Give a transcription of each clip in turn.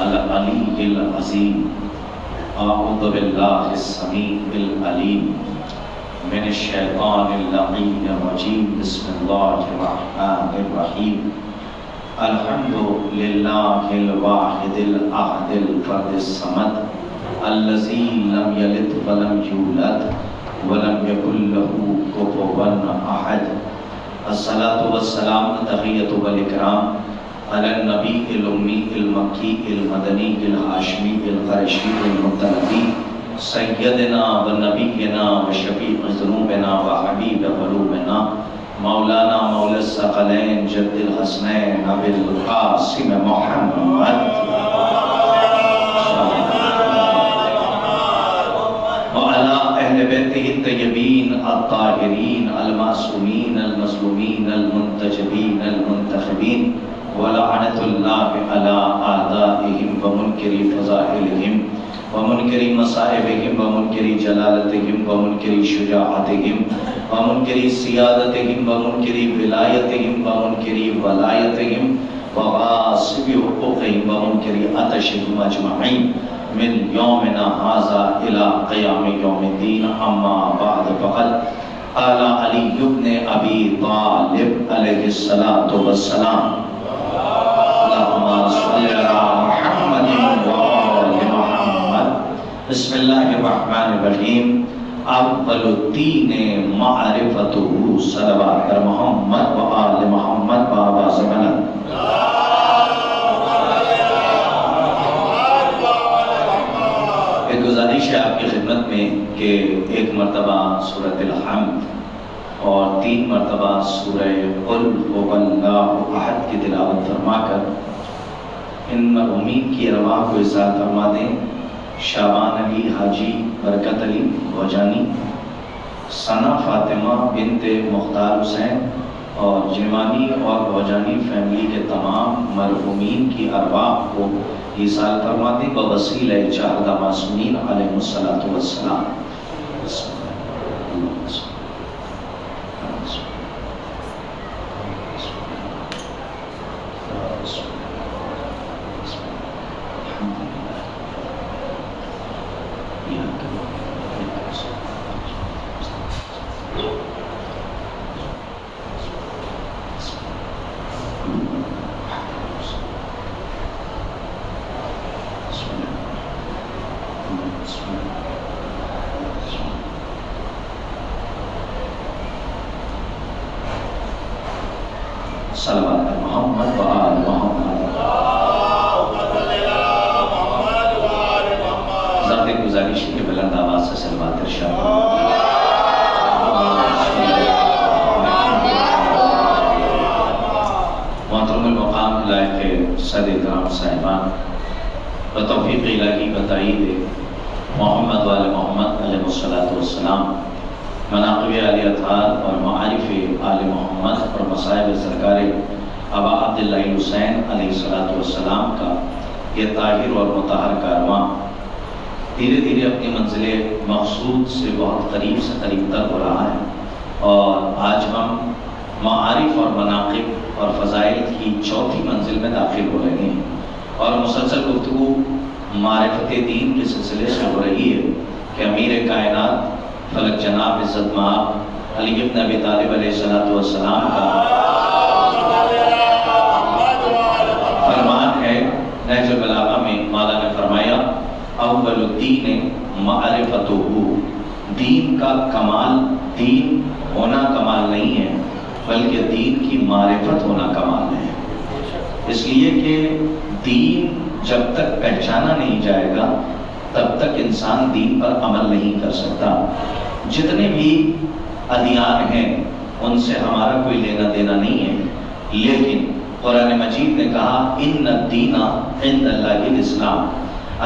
العلی العظیم اعوذ باللہ السمیع العلیم من الشیطان اللعین الرجیم بسم اللہ الرحمن الرحیم الحمد للہ الواحد الاحد الفرد الصمد الذی لم یلد ولم یولد ولم یکن له کفوا احد الصلاة والسلام تحیۃ والاکرام علی النبی الامی المکی المدنی الہاشمی القریشی المطلبی سیدنا و نبینا و شفیع ذنوبنا و حبیب قلوبنا مولانا مولا الثقلین جد الحسنین ابی القاسم محمد وعلی اہل بیتہ الطیبین الطاہرین المعصومین المظلومین المنتجبین المنتخبین ولعنت اللہ علی اعدائہم ومنکری فضائلہم ومنکری مصائبہم ومنکری جلالتہم ومنکری شجاعتہم ومنکری سیادتہم ومنکری ولایتہم ومنکری ولایتہم وغاصب حقوقہم ومنکری عطشہم اجمعین من یومنا ھذا الی قیام یوم الدین اما بعد فقد قال علی بن ابی طالب علیہ الصلاۃ والسلام اللہم صلی علی محمد وآل محمد بسم اللہ الرحمن الرحیم اول الدین معرفتہ صلوات بر محمد وآل محمد بآواز بلند گزارش ہے آپ کی خدمت میں کہ ایک مرتبہ سورۃ الحمد اور 3 مرتبہ سورہ قل هو اللہ احد کی تلاوت فرما کر ان مرحومین کی ارواح کو احضار فرما دیں۔ شعبان علی حاجی برکت علی گوجانی، ثنا فاطمہ بنت مختار حسین اور جیوانی اور گوجانی فیملی کے تمام مرحومین کی ارواح کو ایصال فرما دیں بوسیلہ 4 معصومین علیہ الصلوۃ والسلام۔ صلوات محمد و آل محمد۔ ذات گزارش کے بلند آواز سے صلوات ارشاد۔ محترم المقام لائق صدر اکرام صاحبان، بتوفیق الہی بتائید محمد و آل محمد علیہ الصلوۃ والسلام، مناقب علی اطہار اور معارف آل محمد اور مصائب سرکار ابا عبداللہ حسین علیہ السلام کا یہ طاہر اور مطہر کارواں دھیرے دھیرے اپنی منزل مقصود سے بہت قریب سے قریب تر ہو رہا ہے، اور آج ہم معارف اور مناقب اور فضائل کی 4تھی منزل میں داخل ہو رہے ہیں، اور مسلسل گفتگو معرفت دین کے سلسلے سے ہو رہی ہے کہ امیر کائنات فلک جناب عزت مآب علی بن ابی طالب علیہ السلام کا فرمان ہے۔ نہج البلاغہ میں مولا نے فرمایا اول الدین معرفتہ، دین کا کمال دین ہونا کمال نہیں ہے بلکہ دین کی معرفت ہونا کمال ہے، اس لیے کہ دین جب تک پہچانا نہیں جائے گا تب تک انسان دین پر عمل نہیں کر سکتا۔ جتنے بھی ادیان ہیں ان سے ہمارا کوئی لینا دینا نہیں ہے، لیکن قرآن مجید نے کہا ان الدین عند اللہ الاسلام،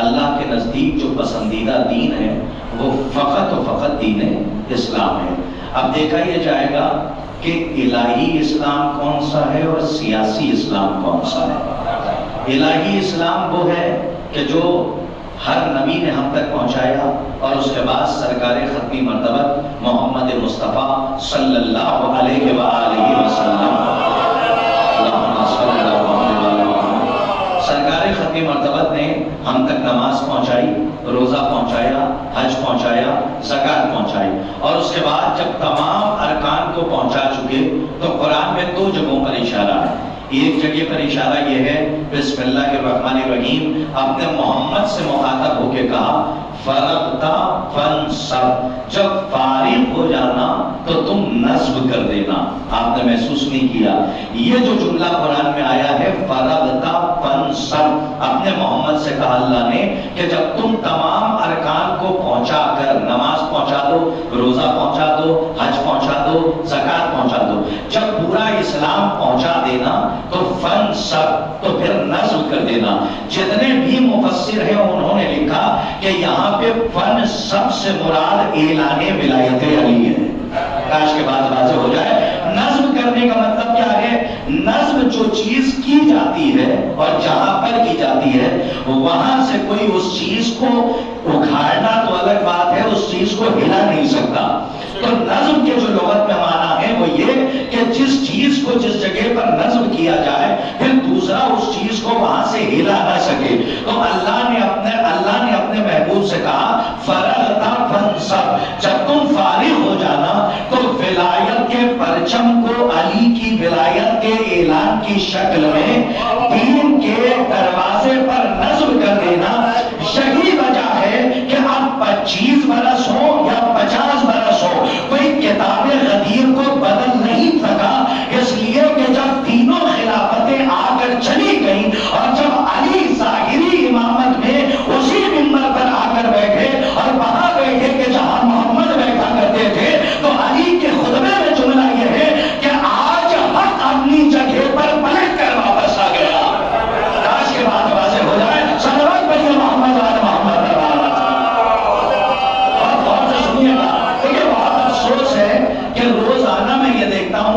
اللہ کے نزدیک جو پسندیدہ دین ہے وہ فقط و فقط دین اسلام ہے۔ اب دیکھا یہ جائے گا کہ الہی اسلام کون سا ہے اور سیاسی اسلام کون سا ہے۔ الہی اسلام وہ ہے کہ جو ہر نبی نے ہم تک پہنچایا، اور اس کے بعد سرکار ختمی مرتبت محمد مصطفیٰ صلی اللہ علیہ وآلہ وسلم، اللہم صلی اللہ علیہ وسلم، سرکار ختم مرتبت نے ہم تک نماز پہنچائی، روزہ پہنچایا، حج پہنچایا، زکات پہنچائی، اور اس کے بعد جب تمام ارکان کو پہنچا چکے تو قرآن میں 2 جگہوں پر اشارہ ہے۔ ایک جگہ پر اشارہ یہ ہے بسم اللہ الرحمن الرحیم، آپ نے محمد سے مخاطب ہو کے کہا فرغتا فانصب، جب فارغ ہو جانا تو تم نصب کر دینا۔ آپ نے محسوس نہیں کیا یہ جو جملہ قرآن میں آیا ہے فرغتا فانصب، آپ نے محمد سے کہا اللہ نے کہ جب تم تمام ارکان کو پہنچا کر نماز پہنچا دو، روزہ پہنچا دو، حج پہنچا دو، زکات پہنچا دو، جب پورا اسلام پہنچا دینا تو فانصب، تو پھر نصب کر دینا۔ جتنے بھی مفسر ہیں انہوں نے لکھا کہ یہاں پہ فانصب سے مراد اعلان ولایت علی ہے۔ کاش کے بعد واضح ہو جائے نظم کرنے کا مطلب کیا ہے۔ نظم جو چیز کی جاتی ہے اور جہاں پر کی جاتی ہے وہاں سے کوئی اس چیز کو اکھاڑنا تو الگ بات ہے، اس چیز کو ہلا نہیں سکتا۔ تو نظم کے جو لغت میں معنی ہے وہ یہ کہ جس چیز کو جس جگہ پر نظم کیا جائے پھر دوسرا اس چیز کو وہاں سے ہلا نہ سکے۔ تو اللہ نے اپنے محبوب سے کہا فرغتا فانصب، جب تم فارغ ہو جانا تو ولایت کے پرچم کو علی کی ولایت کے اعلان کی شکل میں دین کے دروازے پر نصب کر دینا۔ یہی وجہ ہے کہ اب 25 برس ہو یا 50 برس ہو کوئی کتاب غدیر کو بدل نہیں سکا، اس لیے کہ جب تینوں خلافتیں آ کر چلی گئیں اور جب علی ظاہری امامت میں اسی منبر پر آ کر بیٹھے اور وہاں بیٹھے کہ جہاں محمد بیٹھا کرتے تھے، تو علی کے خطبے میں جملہ یہ ہے کہ آج حق اپنی جگہ پر پلٹ کر واپس آ گیا۔ کاش کے بعد واضح ہو جائے صلوات پڑھیے محمد وعلی محمد۔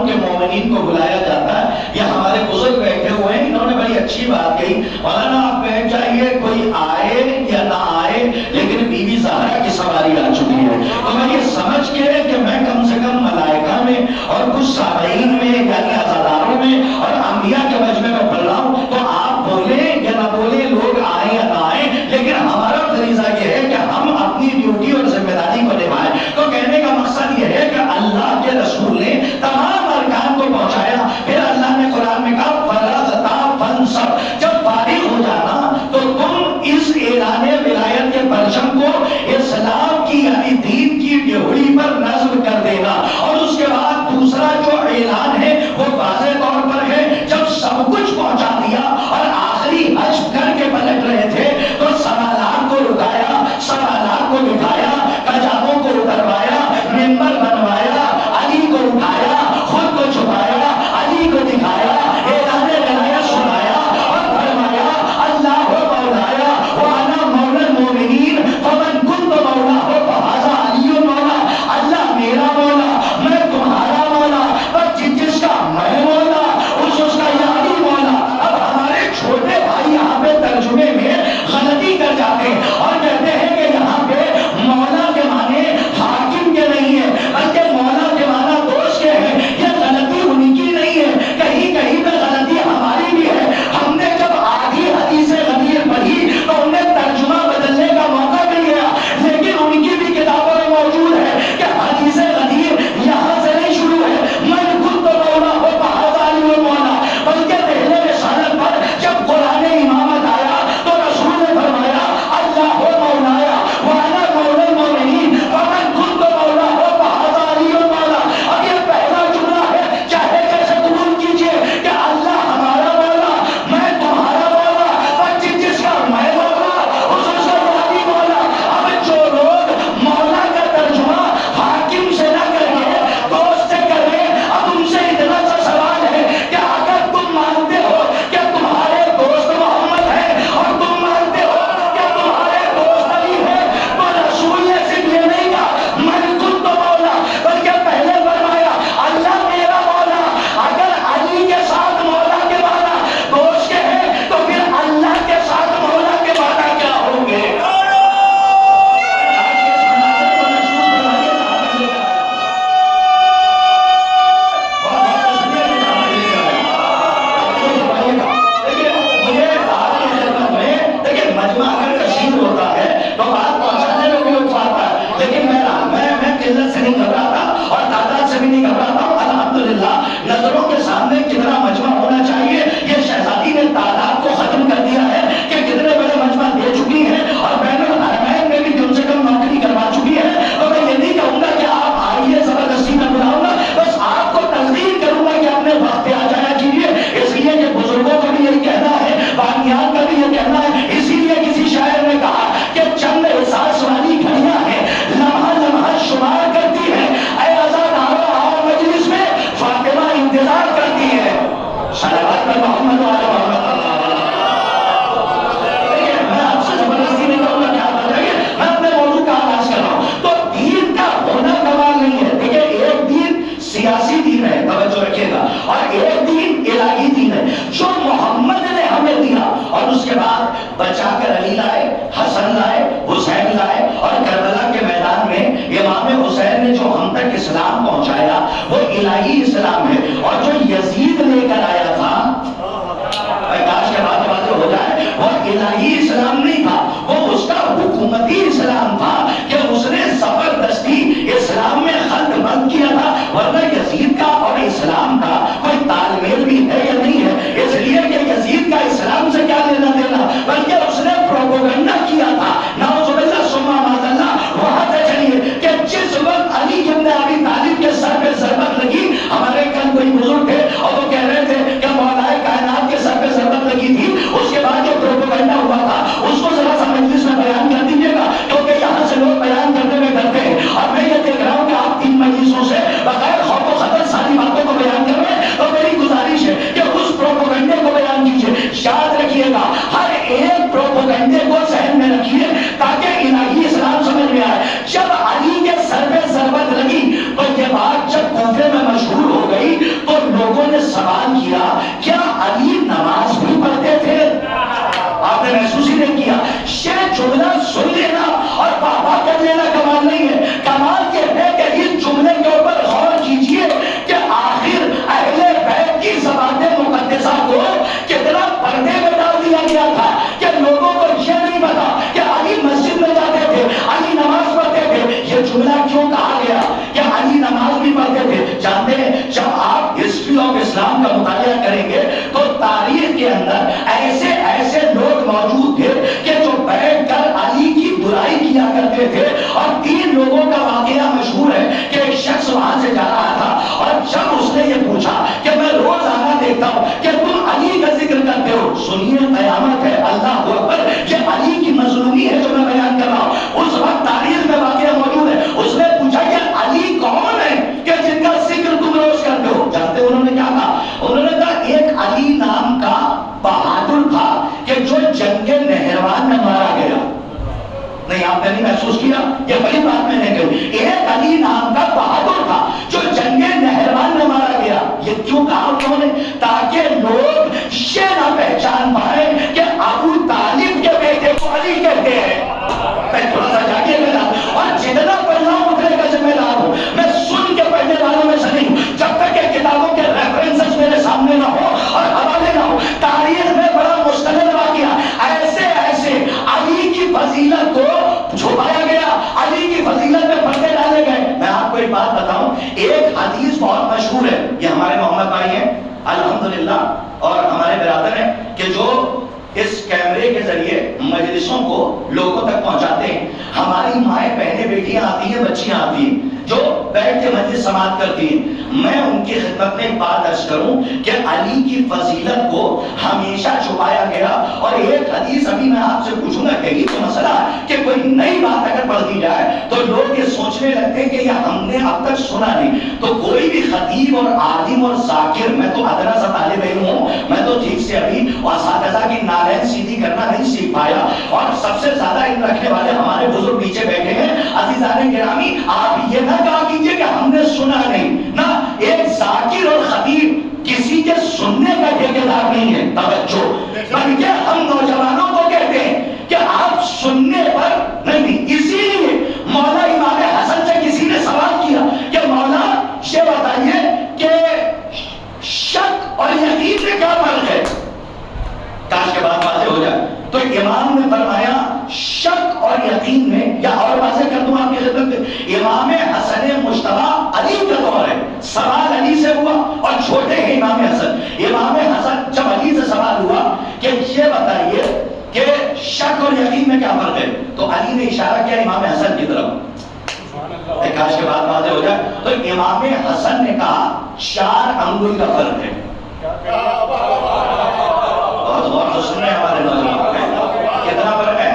کہ مومنین کو بلایا جاتا ہے، یا ہمارے بزرگ بیٹھے ہوئے ہیں انہوں نے بڑی اچھی بات کہی، مولانا آپ بیٹھ جائیے کوئی آئے یا نہ آئے لیکن بی بی زہرا کی سواری آ چکی ہے۔ تو میں یہ سمجھ کے کہ میں کم سے کم ملائکہ میں اور کچھ سامعین میں یعنی عزاداروں میں اور انبیاء کے مجمع میں پڑھ رہا ہوں، تو آپ بولیں یا نہ بولیں، لوگ آئیں یا نہ آئیں، لیکن ہمارا فریضہ یہ ہے کہ ہم اپنی ڈیوٹی اور ذمہ داری کو نبھائیں۔ تو کہنے کا مقصد یہ ہے کہ اللہ کے رسول نے تمام ارکان کو پہنچایا، پھر اللہ نے قرآن میں کہا فرغتا فانصب، جب فارغ ہو جانا تو تم اس اعلان ولایت کے پرچم کو اسلام کی یعنی دین کی بچا کر علی لائے، حسن لائے، حسین لائے، اور کربلا کے میدان میں امام حسین نے جو ہم تک اسلام پہنچایا وہ الہی اسلام ہے، اور جو یزید لے کر آیا تھا، کاش کے بات واضح ہو جائے، وہ الہی اسلام نہیں تھا، وہ اس کا حکومتی اسلام تھا کہ اس نے زبردستی اسلام میں خلط بند کیا تھا، ورنہ یزید کا اور اسلام کا کوئی تال میل بھی ہے یا نہیں ہے؟ اس لیے کہ یزید کا اسلام سے کیا لینا دینا، بلکہ اس نے پروپیگنڈا کیا تھا، نعوذ باللہ ثم معاذ اللہ۔ وہاں سے چلیے کہ جس وقت علی ابن ابی طالب کے سر پہ ضربت لگی، ہمارے کل کوئی بزرگ تھے اور وہ کہہ رہے تھے کہ مولا کائنات کے سر پہ ضربت لگی تھی، اس کے بعد جو پروپیگنڈا ہوا تھا اس کو ذرا سا مجلس میں بیان کر دیجیے گا، کیونکہ یہاں سے لوگ بیان کرنے میں ڈرتے ہیں، اور میں یہ دیکھ رہا ہوں کہ آپ 3 مجلسوں سے بغیر خوف و خطر ساری باتوں کو بیان کر رہے ہیں، تو میری گزارش ہے کہ اس پروپیگنڈے کو بیان کیجیے۔ یاد رکھیے گا، ہر ایک پروپیگنڈے کو ذہن میں رکھیے تاکہ الہی اسلام سمجھ میں آئے۔ جب علی کے سر پہ ضربت لگی تو یہ بات جب کوفے میں مشہور ہو گئی تو لوگوں نے سوال کیا، کیا علی نماز بھی پڑھتے تھے؟ آپ نے محسوس ہی نہیں کیا؟ یہ جملہ سن لینا اور بابا کر لینا کمال نہیں ہے، کمال یہ ہے کہ اس جملے کے اوپر غور کیجئے کہ آخر اہل بیت کی زبان مقدسہ کو کتنا پردے میں ڈال دیا گیا تھا کہ لوگوں کو یہ نہیں پتا کہ علی مسجد میں جاتے تھے، علی نماز پڑھتے تھے۔ یہ جملہ کیوں کہا گیا کہ علی نماز بھی پڑھتے تھے؟ جانتے ہیں، جب آپ ہسٹری آف اسلام کا مطالعہ کریں گے تو تاریخ کے اندر ایسے ایسے لوگ موجود تھے کہ جو بیٹھ کر علی کی برائی کیا کرتے تھے، اور 3 لوگوں کا واقعہ مشہور ہے کہ ایک شخص وہاں سے جا رہا تھا اور جب اس نے یہ پوچھا کہ میں روز آنا دیکھتا ہوں کہ تم علی کا ذکر کرتے ہو، سنیے قیامت ہے، اللہ اکبر، یہ علی کی مظلومی ہے جو میں بیان کر رہا ہوں، اس وقت تاریخ میں واقعہ موجود ہے۔ اس نے پوچھا کہ علی کون ہے کہ جن کا ذکر تم روز کرتے ہو؟ جانتے انہوں نے کیا کہا؟ انہوں نے کہا ایک علی نام کا بہادر تھا کہ جو جنگ نہروان میں مارا گیا۔ نہیں، آپ نے نہیں محسوس کیا؟ یہ بڑی بات میں نے کہی، ایک علی نام کا بہادر تھا جو جنگ نہروان میں مارا گیا۔ یہ کیوں کہا انہوں نے؟ تاکہ لوگ یہ نہ پہچان پائے کہ ابو طالب کے بیٹے کو علی کہتے ہیں۔ میں تھوڑا سا جاگے گا، اور جتنا پڑھنا اتنے کا ذمہ دار ہوں، میں سن کے پڑھنے والوں میں سے نہیں ہوں، جب تک کہ کتابوں کے ریفرنسز میرے سامنے نہ ہو اور حوالے نہ ہو۔ تاریخ میں بڑا مستند واقعہ، ایسے ایسے علی کی فضیلت کو چھپایا گیا، علی کی فضیلت میں پردے ڈالے گئے۔ میں آپ کو ایک بات بتاؤں، ایک حدیث بہت مشہور ہے، یہ ہمارے محمد بھائی ہیں الحمدللہ اور ہمارے برادر ہیں کہ جو اس کیمرے کے ذریعے مجلسوں کو لوگوں تک پہنچاتے ہیں۔ ہماری مائیں بہنیں بیٹیاں آتی ہیں، بچیاں آتی ہیں جو بیٹھ کے مجلس سماعت کرتی ہیں۔ میں ان کی خدمت میں بات عرض کروں کہ علی کی فضیلت کو ہمیشہ چھپایا گیا، اور ایک حدیث ابھی میں آپ سے پوچھوں گا کہ یہ تو مسئلہ ہے کہ کوئی نئی بات اگر پڑھ دی جائے تو لوگ یہ سوچنے لگتے ہیں کہ یہ ہم نے اب تک سنا نہیں۔ تو کوئی بھی خطیب اور عالم اور ذاکر، میں تو ادنا سا طالب علم ہوں، میں تو ٹھیک سے ابھی اساتذہ کی نالین سیدھی کرنا نہیں سیکھ پایا، اور سب سے زیادہ علم رکھنے والے ہمارے بزرگ پیچھے بیٹھے ہیں۔ عزیزان گرامی، آپ یہ نہ کہا کیجئے کہ ہم نے سنا نہیں، نہ، ایک ذاکر اور خطیب کسی کے سننے کا ٹھیکیدار نہیں ہے، توجہ، بلکہ ہم نوجوانوں کو کہتے ہیں کہ آپ سننے پر نہیں۔ اسی لیے مولا امام حسن سے کسی نے سوال کیا کہ مولا یہ بتائیے کہ شک اور یقین میں کیا فرق ہے؟ کاش کے بعد واضح ہو جائے۔ تو امام نے فرمایا شک اور یقین میں، یا اور واضح کر دوں آپ کی خدمت میں، امام حسن مجتبی علی کا دور ہے، سوال علی سے ہوا اور چھوٹے ہیں امام حسن۔ امام حسن جب علی سے سوال ہوا کہ یہ بتائیے کہ شک اور یقین میں کیا فرق ہے، تو علی نے اشارہ کیا امام حسن کی طرف۔ کاش کے بعد واضح ہو جائے۔ تو امام حسن نے کہا 4 انگل کا فرق ہے۔ بہت غور سے سن رہے ہیں ہمارے نوجوان، کتنا فرق ہے؟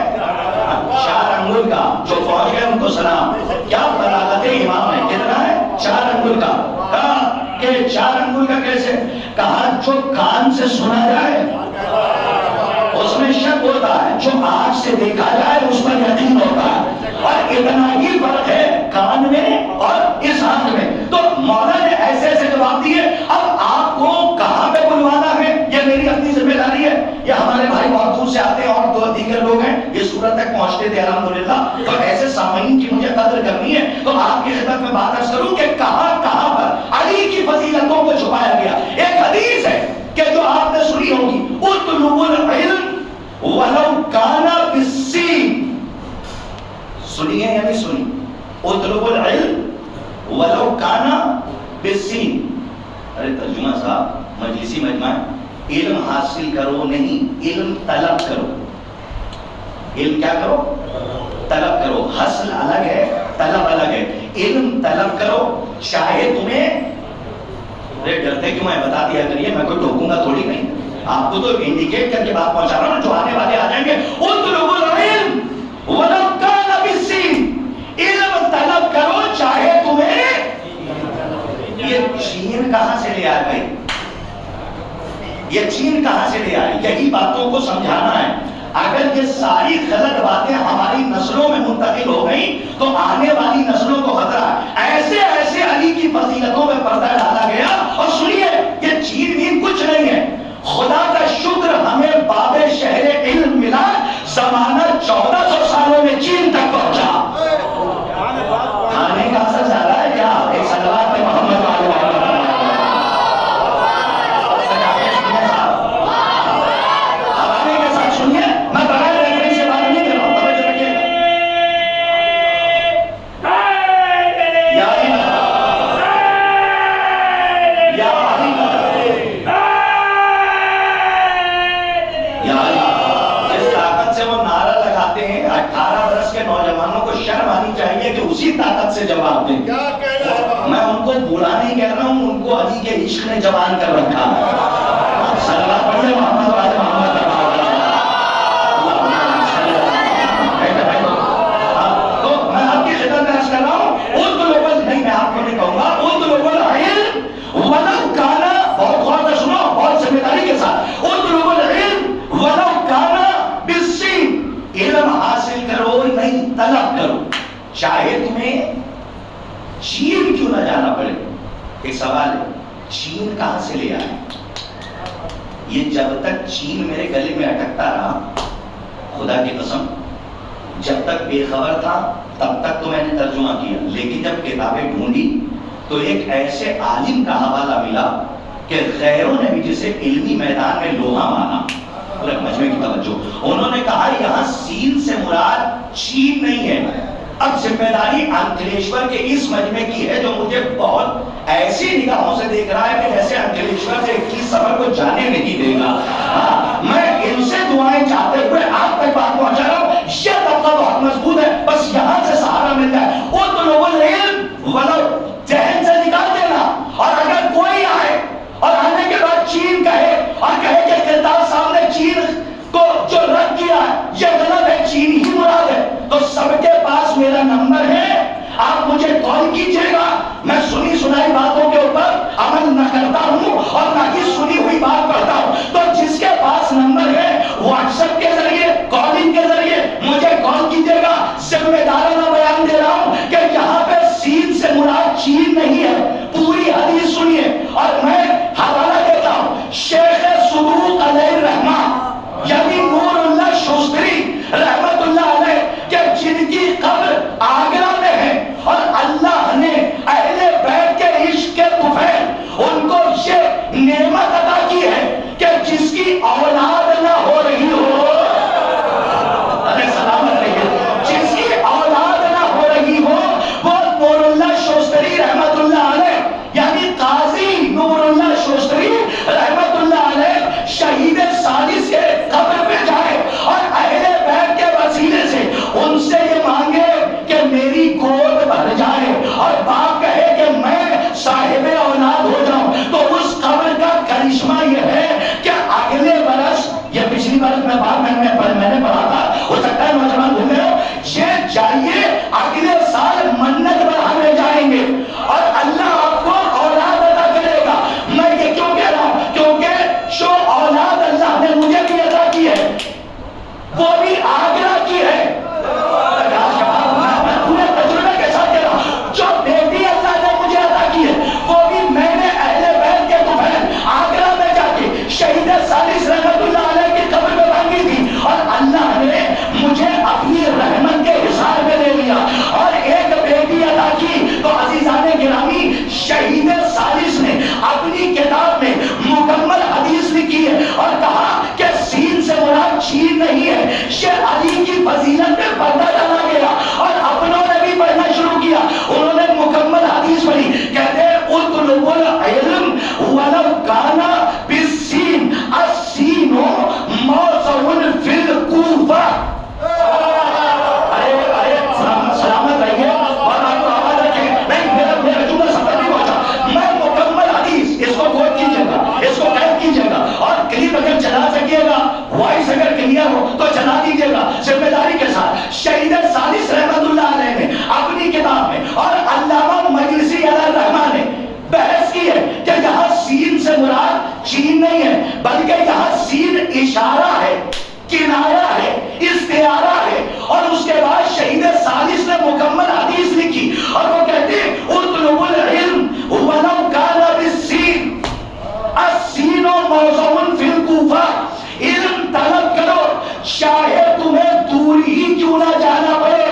4 انگل کا۔ جو پہنچ گئے ان کو سلام، کیا بلاغت امام ہے، کتنا ہے؟ 4 انگل کا۔ کہا کہ 4 انگل کا کیسے؟ کہا جو کان سے سنا جائے اس میں شک ہوتا ہے، جو آنکھ سے دیکھا جائے اس پر یقین ہوتا ہے، اور اتنا ہی فرق ہے کان میں اور اس آنکھ میں۔ تو مولا نے ایسے ایسے جواب دیے۔ اب آپ کو کہاں پہ بلوانا ہے یہ میری اپنی ذمہ داری ہے، یہ ہمارے بھائی بہت دور سے آتے ہیں اور دیگر لوگ ہیں یہ صورت تک پہنچتے تھے الحمدللہ. تو ایسے سامعین کی مجھے قدر کرنی ہے. تو آپ کی خدمت میں بات عرض کروں کہ کہاں کہاں پر علی کی فضیلتوں کو چھپایا گیا. ایک حدیث ہے کہ جو آپ نے سنی ہوگی, اطلبوا العلم ولو کان بالسین. سنی ہے یا نہیں سنی؟ اطلبوا العلم ولو کان بالسین. ارے ترجمہ صاحب مجلسی مجمع, علم حاصل کرو نہیں, علم طلب کرو. علم کیا کرو؟ طلب کرو. حاصل الگ ہے, طلب الگ ہے. علم طلب کرو چاہے تمہیں, ڈرتے کیوں ہیں بتا دیا کریے, میں کوئی ٹوکوں گا تھوڑی نہیں, آپ کو تو انڈیکیٹ کر کے بات پہنچا رہا ہوں, جو آنے والے آ جائیں گے. اطلبوا العلم ولو کان بالسین. علم طلب کرو چاہے تمہیں. یہ چین کہاں سے لے آئے بھائی؟ یہ چین کہاں سے لے آئے؟ یہی باتوں کو سمجھانا ہے. اگر یہ ساری غلط باتیں ہماری نسلوں میں منتقل ہو گئیں تو آنے والی نسلوں کو خطرہ ہے. ایسے ایسے علی کی فضیلتوں میں پردہ ڈالا گیا. اور سنیے, یہ چین وین کچھ نہیں ہے. خدا کا شکر ہمیں باب شہر علم ملا. زمانہ 1400 سالوں میں چین تک پہنچا. کھانے کا اثر زیادہ ہے کیا؟ ایک صلوات پہ محمد والے اسی طاقت سے جواب دیں. میں ان کو برا نہیں کہہ رہا ہوں, ان کو علی کے عشق نے جوان کر رکھا ہے. صلوات پڑھیں محمد والے محمد. تو میں آپ کی خدمت میں عرض کر رہا ہوں, اطلبوا نہیں, میں آپ کو نہیں کہوں گا, اطلبوا العلم ولو کان, بہت غور سے سنو, بہت ذمہ داری کے ساتھ, اطلبوا العلم ولو کان بالسین. علم حاصل کرو نہیں, طلب کرو چاہے تمہیں چین کیوں نہ جانا پڑے. ایک سوال ہے, چین کہاں سے لے آئے؟ یہ جب تک چین میرے گلے میں اٹکتا رہا, خدا کی قسم جب تک بے خبر تھا تب تک تو میں نے ترجمہ کیا, لیکن جب کتابیں ڈھونڈی تو ایک ایسے عالم کا حوالہ ملا کہ غیروں نے بھی جسے علمی میدان میں لوہا مانا. مجمع کی توجہ, انہوں نے کہا یہاں سین سے مراد چین نہیں ہے. اب ذمہ داری انکلیشور کے اس مجمع کی ہے جو مجھے بہت ایسی نگاہوں سے دیکھ رہا ہے کہ جیسے انکلیشور سے 21 سفر کو جانے نہیں دے گا. میں ان سے دعائیں چاہتے ہوئے آپ تک بات پہنچا رہا ہوں. یہ طبقہ بہت مضبوط ہے, بس یہاں سے سہارا مل جائے. اطلبوا العلم ولو, ذہن سے نکال دینا. اور اگر کوئی آئے اور آنے کے بعد چین کہے اور کہے کہ کردار سامنے چین کو جو رد کیا ہے یہ غلط ہے, چین ہی مراد ہے, تو سب کے پاس میرا نمبر ہے, آپ مجھے کال کیجئے گا. میں سنی سنائی باتوں کے اوپر عمل نہ کرتا ہوں اور نہ ہی سنی ہوئی بات پڑھتا ہوں. تو جس کے پاس نمبر ہے واٹس ایپ کے ذریعے, کالنگ کے ذریعے مجھے کال کیجئے گا. ذمہ دارانہ بیان دے رہا ہوں کہ یہاں پہ سین سے مراد چین نہیں ہے. پوری حدیث سنیے اور میں حوالہ دیتا ہوں. شیخ صدوق علیہ الرحمہ یعنی نور اللہ شوستری رحمت اللہ علیہ کہ جن کی قبر آگرہ میں ہے, اور اللہ نے اہل بیت کے عشق کے طفیل ان کو یہ نعمت عطا کی ہے کہ جس کی اولاد نہ ہو رہی ہو, ارے سلامت رہیے, جس کی اولاد نہ ہو رہی ہو وہ نور اللہ شوستری رحمت اللہ علیہ یعنی قاضی نور اللہ شوستری رحمت اللہ علیہ شہید ثالث کے قبر پہ جائے اور اہل بیت کے وسیلے سے ان سے یہ مانگے کہ میری گود بھر جائے, اور باپ کہے کہ میں صاحب اولاد ہو جاؤں. تو اس قبر کا کرشمہ یہ ہے کہ اگلے برس, یہ پچھلی برس میں بات میں نے پڑھا تھا, ہو سکتا ہے نوجوان بھول گئے ہو, یہ جائیے اگلے سال منت بڑھانے جائیں گے اور اللہ آپ کو اولاد عطا کرے گا. میں یہ کیوں کہہ رہا ہوں, کیونکہ جو اولاد اللہ نے مجھے بھی عطا کی ہے وہ بھی آگرہ کی ہے. میں پورے تجربے کے ساتھ کہہ رہا ہوں, جو بیٹی اللہ نے مجھے عطا کی ہے وہ بھی میں نے اہل بیت کے طفیل آگرہ میں جا کے شہید ثالث رحمت اللہ علیہ کی قبر میں مانگی تھی, اور اللہ نے چین نہیں ہے، یہ علی کی فضیلت میں پردہ ڈالا گیا اور اپنوں نے بھی پڑھنا شروع کیا. انہوں نے مکمل حدیث پڑھی. کہتے ہیں اطلبوا العلم ولو کان بالسین، السین موضع فی الکوفہ. سلامت رہیے اور آپ کو آواز رکھیں. نہیں، میرا جملہ سمجھ نہیں پہنچا. میں مکمل حدیث اس کو کوٹ کیجیے گا، اس کو قید کیجیے گا، اور کلپ اگر چلا سکیے گا، وائس اگر کلیئر ہو تو چلا دیجیے گا ذمہ داری کے ساتھ. شہید ثالث رحمت اللہ علیہ نے اپنی کتاب میں اور علامہ مجلسی علیہ الرحمن نے بحث کی ہے کہ یہاں سین سے مراد چین نہیں ہے، بلکہ یہاں سین اشارہ ہے، کنایہ ہے، استعارہ ہے. اور اس کے بعد شہید ثالث نے مکمل حدیث لکھی اور وہ کہتے ہیں اطلبوا العلم ولو کان بالسین، السین موضع فی الکوفہ. علم طلب کرو چاہے تمہیں دور ہی کیوں نہ جانا پڑے.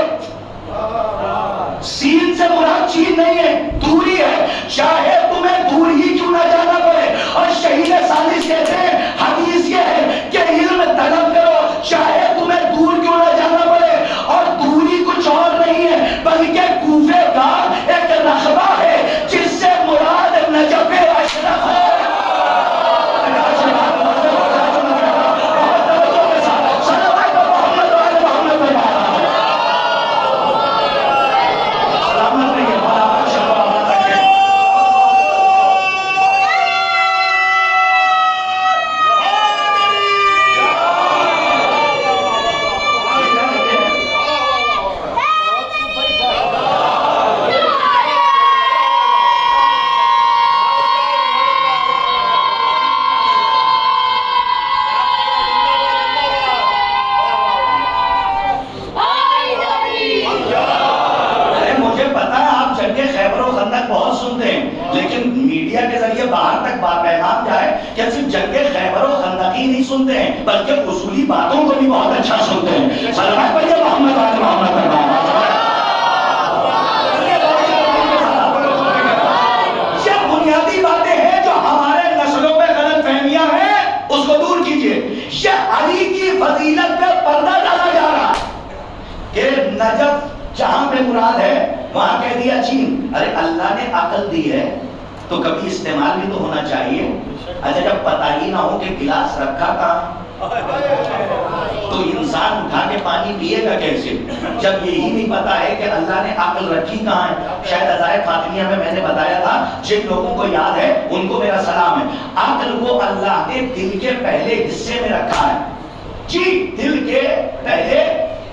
سین سے مراد چین نہیں ہے، دوری ہے، چاہے تمہیں دور ہی کیوں نہ جانا پڑے. اور شہید ثالث کہتے ہیں حدیث یہ ہے کہ علم طلب کرو چاہے تمہیں دور کیوں نہ جانا پڑے. اور دوری کچھ اور نہیں ہے بلکہ کوفے کا ایک رقبہ ہے جس سے مراد نجف اشرف ہے. بلکہ اصولی باتوں کو بھی بہت اچھا سنتے ہیں. سلام پڑھیے محمد آل محمد. یہ بنیادی باتیں ہیں جو ہمارے نسلوں میں غلط فہمیاں ہیں، اس کو دور کیجیے. یہ علی کی فضیلت پہ پردہ ڈالا جا رہا کہ نجف جہاں پہ مراد ہے وہاں کہہ دیا چین. ارے اللہ نے عقل دی ہے تو کبھی استعمال بھی تو ہونا چاہیے. اچھا جب پتہ ہی نہ ہو کہ گلاس رکھا کہاں تو انسان اٹھا کے پانی پیے گا کیسے؟ جب یہی نہیں پتا ہے کہ اللہ نے عقل رکھی کہاں ہے. شاید عزائے فاطمیہ میں نے بتایا تھا، جن لوگوں کو یاد ہے ان کو میرا سلام ہے. عقل کو اللہ نے دل کے پہلے حصے میں رکھا ہے. جی دل کے پہلے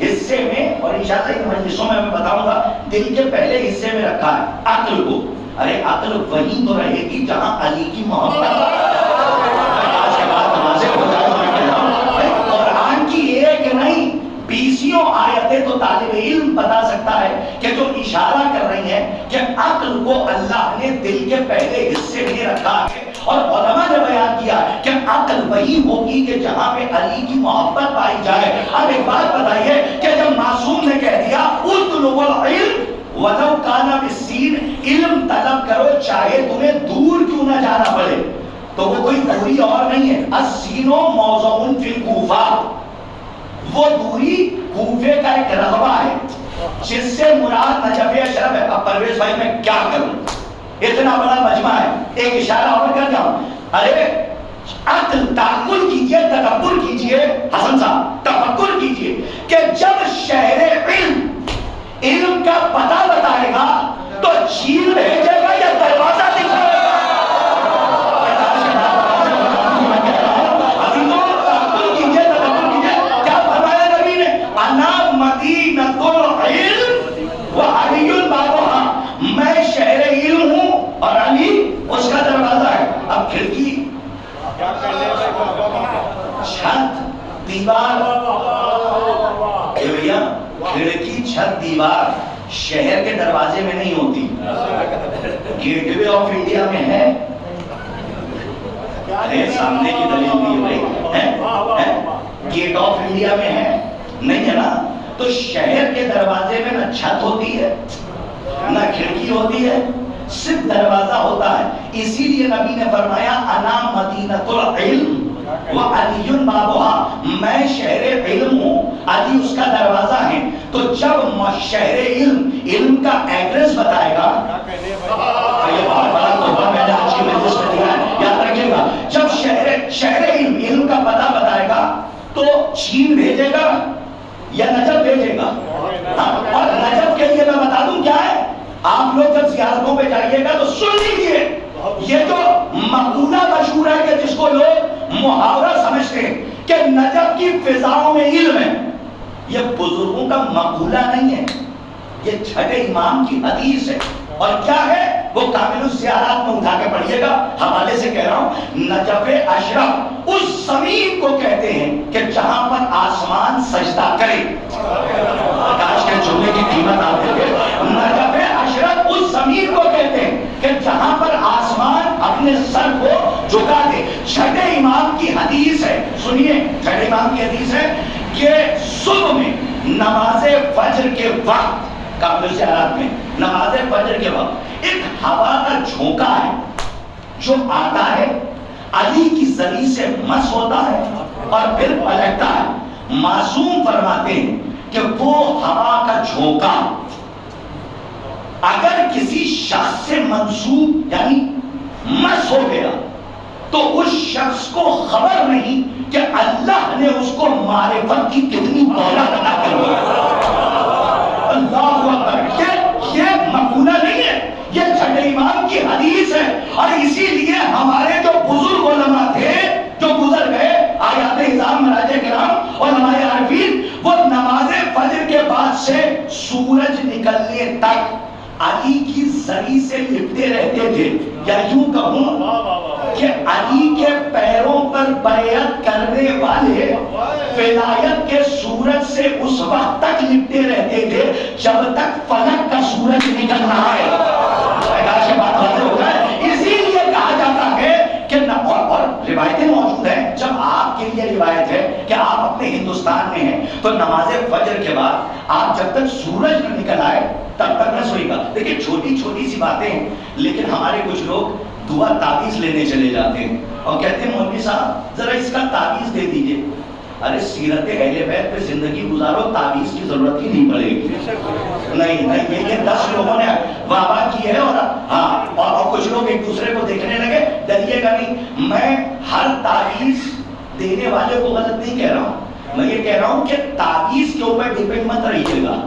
حصے میں، اور انشاءاللہ ان مجلسوں میں میں بتاؤں گا دل کے پہلے حصے میں رکھا ہے عقل کو. ارے عقل وہیں تو رہے گی جہاں علی کی محبت. آج کے بعد واضح ہو جائے قرآن کی ایک نہیں 20 آیتیں تو طالب علم بتا سکتا ہے کہ جو اشارہ کر رہی ہیں کہ عقل کو اللہ نے دل کے پہلے حصے میں رکھا ہے. اور علماء نے بیان کیا کہ عقل وہی ہوگی کہ جہاں پہ علی کی محبت پائی جائے. اب ایک بات بتائیے کہ جب معصوم نے کہہ دیا اطلبوا العلم ولو کان بالسین، علم طلب کرو چاہے تمہیں دور کیوں نہ جانا پڑے، تو وہ کوئی دوری اور نہیں ہے. السین موضع فی الکوفہ، وہ دوری کوفے کا ایک رقبہ ہے جس سے مراد نجف اشرف ہے. اب پرویز بھائی میں کیا کروں، اتنا بڑا مجمع ہے، ایک اشارہ اور کر جاؤں. ارے عقل تعقل کیجئے، تدبر کیجئے. حسن صاحب تفکر کیجئے کہ جب شہر علم کا پتہ بتائے گا تو چین بھیجے گا یا دروازہ دکھائے گا؟ کیا فرمایا نبی نے؟ انا مدینۃ العلم وعلی بابھا، میں شہر علم ہوں اور علی اس کا دروازہ ہے. اب کھڑکی، چھت، دیوار، بھیا کھڑکی، چھت، دیوار شہر کے دروازے میں نہیں ہوتی. گیٹ وے آف انڈیا میں ہے. سامنے کی دلیل بھی ہے، گیٹ آف انڈیا میں ہے نہیں ہے نا. تو شہر کے دروازے میں نہ چھت ہوتی ہے نہ کھڑکی ہوتی ہے، صرف دروازہ ہوتا ہے. اسی لیے نبی نے فرمایا انا مدینۃ العلم وعلی بابها، میں شہر علم ہوں، علی اس کا دروازہ ہے. تو جب شہر علم کا ایڈریس بتائے گا، یہ بہت بڑا تحفہ میں نے آج کی مجلس میں دیا ہے، یاد رکھیے گا. جب شہر علم کا پتہ بتائے گا تو چین بھیجے گا یا نجف بھیجے گا؟ اور نجف کے لیے میں بتا دوں کیا ہے، آپ لوگ جب زیارتوں پہ جائیے گا تو سن لیجیے، یہ جو مقولہ مشہور ہے کہ جس کو لوگ محاورہ سمجھتے ہیں کہ نجف کی فضاؤں میں علم ہے، یہ بزرگوں کا مقولہ نہیں ہے، یہ چھٹے امام کی حدیث ہے. اور کیا ہے وہ کامل الزیارات میں اٹھا کے پڑھیے گا، حوالے سے کہہ رہا ہوں. نجف اشرف اس زمین کو کہتے ہیں کہ جہاں پر آسمان سجدہ کرے. کاش کے جملے کی قیمت آپ دیکھیں. نجف اشرف اس زمین کو کہتے ہیں کہ جہاں پر آسمان اپنے سر کو جھکا دے. چھٹے امام کی حدیث ہے، سنیے، چھٹے امام کی حدیث ہے کہ صبح میں نماز فجر کے وقت، کامل الزیارات میں نماز فجر کے وقت ایک ہوا کا جھونکا ہے جو آتا ہے، علی کی زری سے مس ہوتا ہے اور پھر پلٹتا ہے. معصوم فرماتے ہیں کہ وہ ہوا کا جھونکا اگر کسی شخص سے منسوب یعنی مس ہو گیا تو اس شخص کو خبر نہیں کہ اللہ نے اس کو معرفت کی کتنی دولت عطا کر. اللہ اکبر. یہ مقولہ نہیں ہے، یہ چھٹے امام کی حدیث ہے. اور اسی لیے ہمارے جو بزرگ علماء تھے جو گزر گئے، آیات نظام مراجع کرام اور ہمارے عارفین، وہ نماز فجر کے بعد سے سورج نکلنے تک علی کی زری سے لپٹے رہتے تھے. یا یوں کہوں کہ علی کے پیروں پر بیعت کرنے والے ولایت کے سورج سے اس وقت تک لپٹے رہتے تھے جب تک فلک کا سورج نکل رہا ہے. بات واضح ہو جائے. اسی لیے کہا جاتا ہے کہ اور روایتیں موجود ہیں، جب آپ کے لیے روایت ہے کہ آپ اپنے ہندوستان میں ہیں تو نماز فجر کے بعد آپ جب تک سورج نہ نکل آئے تب تک نہ سوئے گا. دیکھیں چھوٹی چھوٹی سی باتیں ہیں، لیکن ہمارے کچھ لوگ دعا تعویذ لینے چلے جاتے ہیں اور کہتے ہیں مولوی صاحب ذرا اس کا تعویذ دے دیجئے. ارے سیرت اہل بیت پہ زندگی گزارو، تعویذ کی ضرورت ہی نہیں پڑے گی. نہیں یہ 10 لوگوں نے واہ واہ کی ہے اور ہاں اور کچھ لوگ ایک دوسرے کو دیکھنے لگے. ڈریے گا نہیں، میں ہر تعویذ دینے والے کو غلط نہیں کہہ رہا ہوں. میں یہ کہہ رہا ہوں کہ تعویذ کے اوپر ڈیپینڈ مت رہیے گا.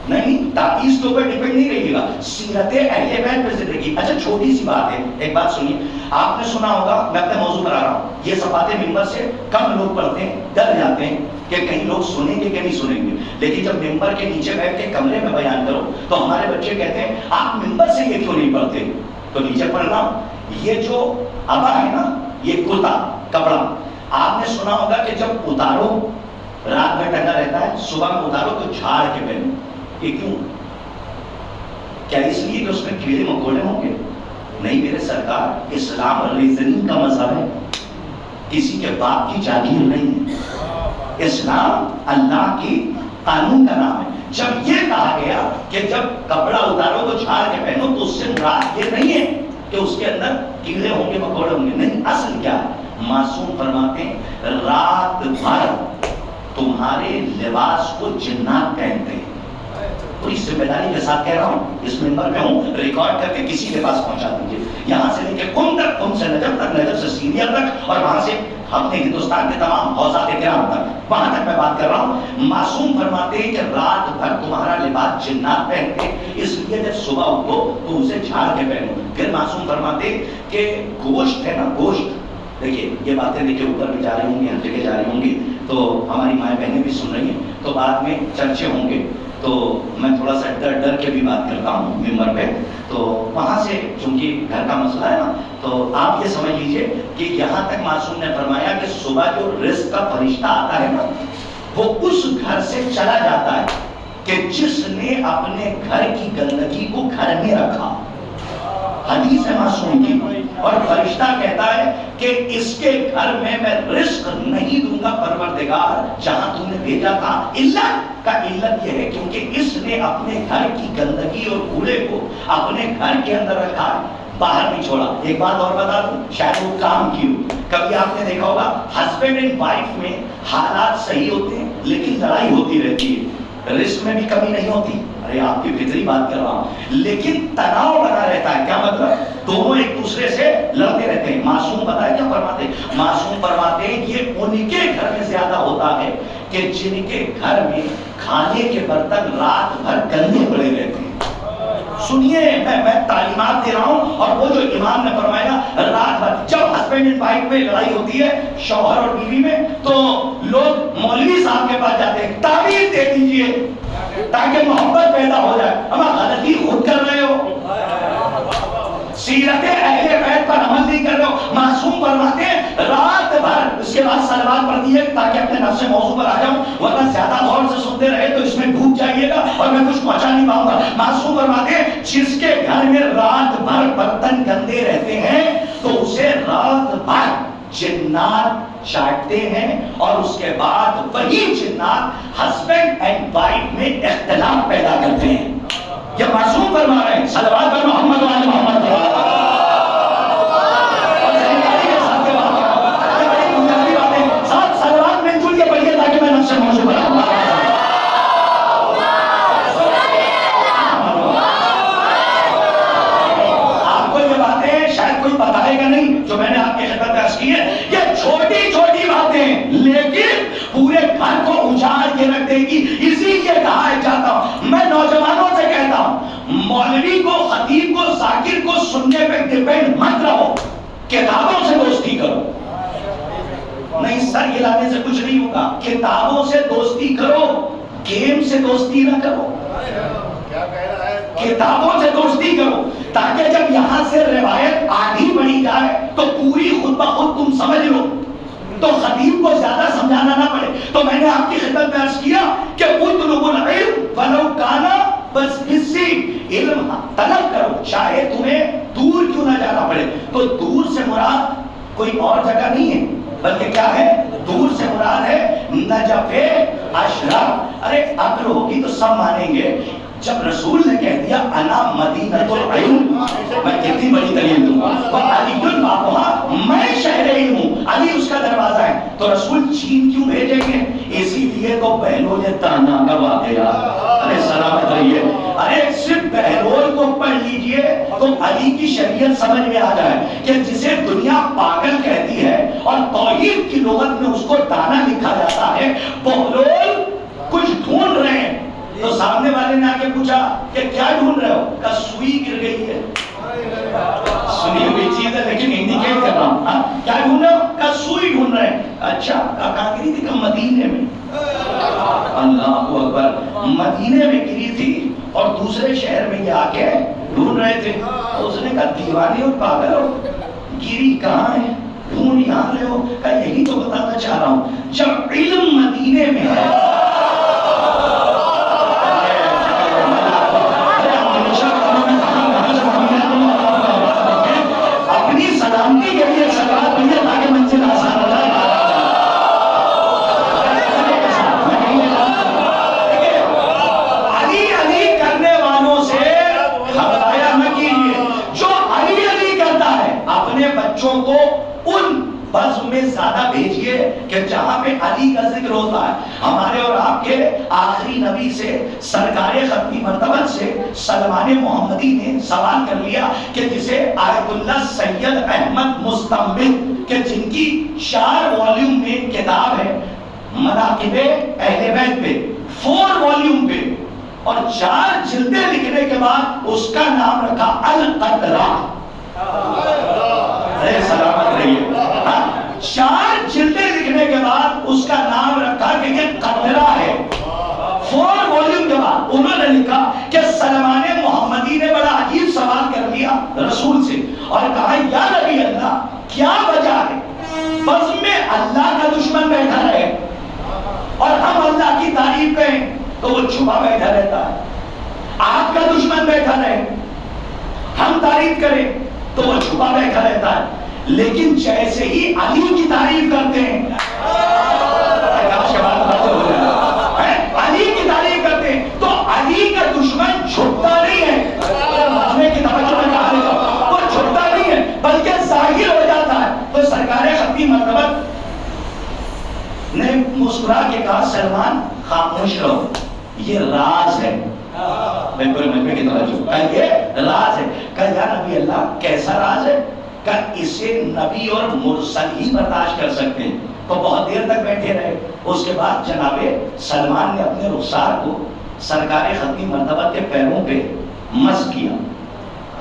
نہیں، تعویذ کے اوپر ڈیپینڈ نہیں رہیے گا، سیرت اہل بیت پہ زندگی. اچھا چھوٹی سی بات ہے، ایک بات سنیے. آپ نے سنا ہوگا، میں اپنے موضوع پر آ رہا ہوں، یہ صفات ممبر سے کم لوگ پڑھتے ہیں، ڈر جاتے ہیں کہ کہیں لوگ سنیں گے کہ نہیں سنیں گے. لیکن جب ممبر کے نیچے بیٹھ کے کمرے میں بیان کرو تو ہمارے بچے کہتے ہیں آپ ممبر سے یہ کیوں نہیں پڑھتے؟ تو نیچے پڑھ رہا ہوں. یہ جو ابا ہے نا، یہ کرتا کپڑا، آپ نے سنا ہوگا کہ جب اتارو رات میں ٹنگا رہتا ہے، صبح میں اتارو تو جھاڑ کے پہنو. یہ کیوں؟ کیا اس لیے کہ اس میں کیڑے مکوڑے ہوں گے؟ نہیں میرے سرکار، اسلام ریزننگ کا مذہب ہے، کسی کے باپ کی جاگیر نہیں ہے. اسلام اللہ کی قانون کا نام ہے. جب یہ کہا گیا کہ جب کپڑا اتارو تو جھاڑ کے پہنو تو اس سے مراد یہ نہیں ہے کہ اس کے اندر کیڑے ہوں گے مکوڑے ہوں گے. نہیں، اصل کیا ہے؟ معصوم فرماتے ہیں رات بھر تمہارے لباس کو جنات پہنتے ہیں. پوری ذمہ داری کے ساتھ کہہ رہا ہوں، اس ممبر میں ہوں، ریکارڈ کر کے کسی کے پاس پہنچا دیجیے. یہاں سے لے کے قم تک، قم سے نجف تک، نجف سے سیریا تک، اور وہاں سے اپنے ہندوستان کے تمام حوزات کرام تک، وہاں تک میں بات کر رہا ہوں. معصوم فرماتے ہیں کہ رات بھر تمہارا لباس جنات پہنتے ہیں، اس لیے جب صبح اٹھو تو اسے جھاڑ کے پہنو. پھر معصوم فرماتے ہیں کہ گوشت ہے نا، گوشت، دیکھیے یہ باتیں دیکھیے اوپر بھی جا رہی ہوں گی، ہر جگہ جا رہی ہوں گی، تو ہماری مائیں بہنیں بھی سن رہی ہیں، تو بعد میں چرچے ہوں گے، تو میں تھوڑا سا ڈر کے بھی بات کرتا ہوں ممبر پہ. تو وہاں سے چونکہ گھر کا مسئلہ ہے نا، تو آپ یہ سمجھ لیجئے کہ یہاں تک معصوم نے فرمایا کہ صبح جو رزق کا فرشتہ آتا ہے نا، وہ اس گھر سے چلا جاتا ہے کہ جس نے اپنے گھر کی گندگی کو گھر میں رکھا. حدیث ہے معصوم کی، اور فرشتہ کہتا ہے کہ اس کے گھر میں رزق نہیں دوں گا پروردگار جہاں تم نے بھیجا تھا. علت یہ ہے کیونکہ اس نے اپنے گھر کی گندگی اور کوڑے کو اپنے گھر کے اندر رکھا ہے. باہر نہیں چھوڑا. ایک بات اور بتا دوں, شاید وہ کام کی ہو. کبھی آپ نے دیکھا ہوگا ہسبینڈ اینڈ وائف میں حالات صحیح ہوتے ہیں لیکن لڑائی ہوتی رہتی ہے, رزق میں بھی کمی نہیں ہوتی, ارے آپ کی فطری بات کر رہا ہوں, لیکن تناؤ بنا رہتا ہے. کیا مطلب؟ دونوں ایک دوسرے سے لڑتے رہتے ہیں. معصوم پتہ ہے کیا فرماتے ہیں؟ معصوم فرماتے ہیں یہ ان کے گھر میں زیادہ ہوتا ہے کہ جن کے گھر میں کھانے کے برتن رات بھر گندے پڑے رہتے ہیں. سنیے, میں تعلیمات دے رہا ہوں, اور وہ جو امام نے فرمایا رات بھر جب ہسبینڈ اینڈ وائف میں لڑائی ہوتی ہے شوہر اور بیوی میں, تو لوگ مولوی صاحب کے پاس جاتے ہیں, تعبیر دے دیجئے تاکہ محبت پیدا ہو جائے. اب غلطی خود کر رہے ہو, سیرت اہل بیت پر عمل نہیں کر رہے ہو. معصوم فرماتے ہیں رات بھر, اس کے بعد صلوات پڑھ دیے تاکہ اپنے نفس موضوع پر آ جاؤں, ورنہ زیادہ غور سے سنتے رہے تو اس میں ڈوب جائیے گا اور میں کچھ پہنچا نہیں پاؤں گا. معصوم فرماتے ہیں جس کے گھر میں رات بھر برتن گندے رہتے ہیں تو اسے رات بھر جنات چاٹتے ہیں, اور اس کے بعد وہی جنات ہسبینڈ اینڈ وائف میں اختلاف پیدا کرتے ہیں. یہ معصوم فرما رہے ہیں. صلوات پر محمد وعلی محمد. جو میں نے آپ کی خدمت میں عرض کی ہے, یہ چھوٹی چھوٹی باتیں لیکن پورے گھر کو اجاڑ کے رکھ دے گی. اسی لیے کہا چاہتا ہوں, میں نوجوانوں سے کہتا ہوں, مولوی کو, خطیب کو, ذاکر کو سننے پہ ڈیپینڈ مت رہو, کتابوں سے دوستی کرو. نہیں, سر ہلانے سے کچھ نہیں ہوگا. کتابوں سے دوستی کرو, گیم سے دوستی نہ کرو. کتابوں سے دوستی کرو تاکہ جب یہاں سے روایت آگے بڑھی جائے تو پوری خود بخود تم سمجھ لو, تو خطیب کو زیادہ سمجھانا نہ پڑے. تو میں نے آپ کی خدمت میں عرض کیا کہ اطلب العلم ولو کان بس اسی علم طلب کرو چاہے تمہیں دور کیوں نہ جانا پڑے. تو دور سے مراد کوئی اور جگہ نہیں ہے, بلکہ کیا ہے؟ دور سے مراد ہے نجف اشرف. ارے عقل ہوگی تو سب مانیں گے. جب رسول نے کہہ دیا انا مدینۃ العلم, میں کتنی بڑی دلیل دوں گا, علی بابا میں شہر علم ہوں, علی اس کا دروازہ ہے, تو رسول چین کیوں بھیجیں گے؟ اسی لیے تو بہلول تانا کا واقعہ. ارے سلامت رہیے, ارے صرف بہلول کو پڑھ لیجئے تو علی کی شریعت سمجھ میں آ جائے کہ جسے دنیا پاگل کہتی ہے اور توحید کی لغت میں اس کو دانا لکھا جاتا ہے, بہلول کچھ ڈھونڈ رہے ہیں. تو سامنے والے نے آ کے پوچھا کہ کیا ڈھونڈ رہے ہو؟ کہا سوئی گر گئی ہے. سنی ہوئی چیز ہے لیکن انڈیکیٹ کر رہا ہوں. کیا ڈھونڈ رہے ہو؟ کہا سوئی ڈھونڈ رہے ہیں. اچھا, کہاں گری تھی؟ کہا مدینے میں. اللہ اکبر, مدینے میں گری تھی اور دوسرے شہر میں یہ آ کے ڈھونڈ رہے تھے. اس نے کہا دیوانے اور پاگل ہو, گری کہاں ہے, ڈھونڈ یہاں رہے ہو. کہا یہی تو بتانا چاہ رہا ہوں, جب علم مدینے میں ہے سلامتی کے لیے سلوات پڑھیے تاکہ منزل آسان ہو جائے. علی علی کرنے والوں سے گھبرایا نہ کیجیے. جو علی علی کرتا ہے اپنے بچوں کو ان بزم میں زیادہ بھیجیے کہ جہاں پہ علی کا ذکر ہوتا ہے. ہمارے اور آپ کے آخری نبی سے, سرکار ختمی مرتبہ سے سلمان محمدی نے سوال کر لیا کہ جسے آیت اللہ سید احمد مستنبط کہ جن کی 4 والیوم میں کتاب ہے مناقب اہل بیت پہ, 4 والیوم پہ, اور 4 جلدیں لکھنے کے بعد اس کا نام رکھا القطرہ. سلامت رہیے. 4 جلدیں لکھنے کے بعد اس کا نام رکھا کہ یہ قطرہ ہے. 4 والیوم کے بعد انہوں نے لکھا کہ سلمان محمدی نے بڑا عجیب سوال کر لیا رسول سے اور کہا یا نبی اللہ, کیا وجہ ہے بزم میں اللہ کا دشمن بیٹھا رہے اور ہم اللہ کی تعریف کریں تو وہ چھپا بیٹھا رہتا ہے, آپ کا دشمن بیٹھا رہے ہم تعریف کریں تو وہ چھپا بیٹھا رہتا ہے, لیکن جیسے ہی علی کی تعریف کرتے ہیں علی کی تعریف کرتے ہیں تو علی کا دشمن چھپتا نہیں ہے. کی توجہ میں کہا وہ چھپتا سلمان خاموش رہو، یہ راز ہے. بالکل مجمع کی توجہ، یہ راز ہے. کہ یا نبی اللہ کیسا راز ہے؟ کہ اسے نبی اور مرسل ہی برداشت کر سکتے ہیں. تو بہت دیر تک بیٹھے رہے. اس کے بعد جناب سلمان نے اپنے رخسار کو سرکار ختمی مرتبہ کے پیروں پہ مس کیا،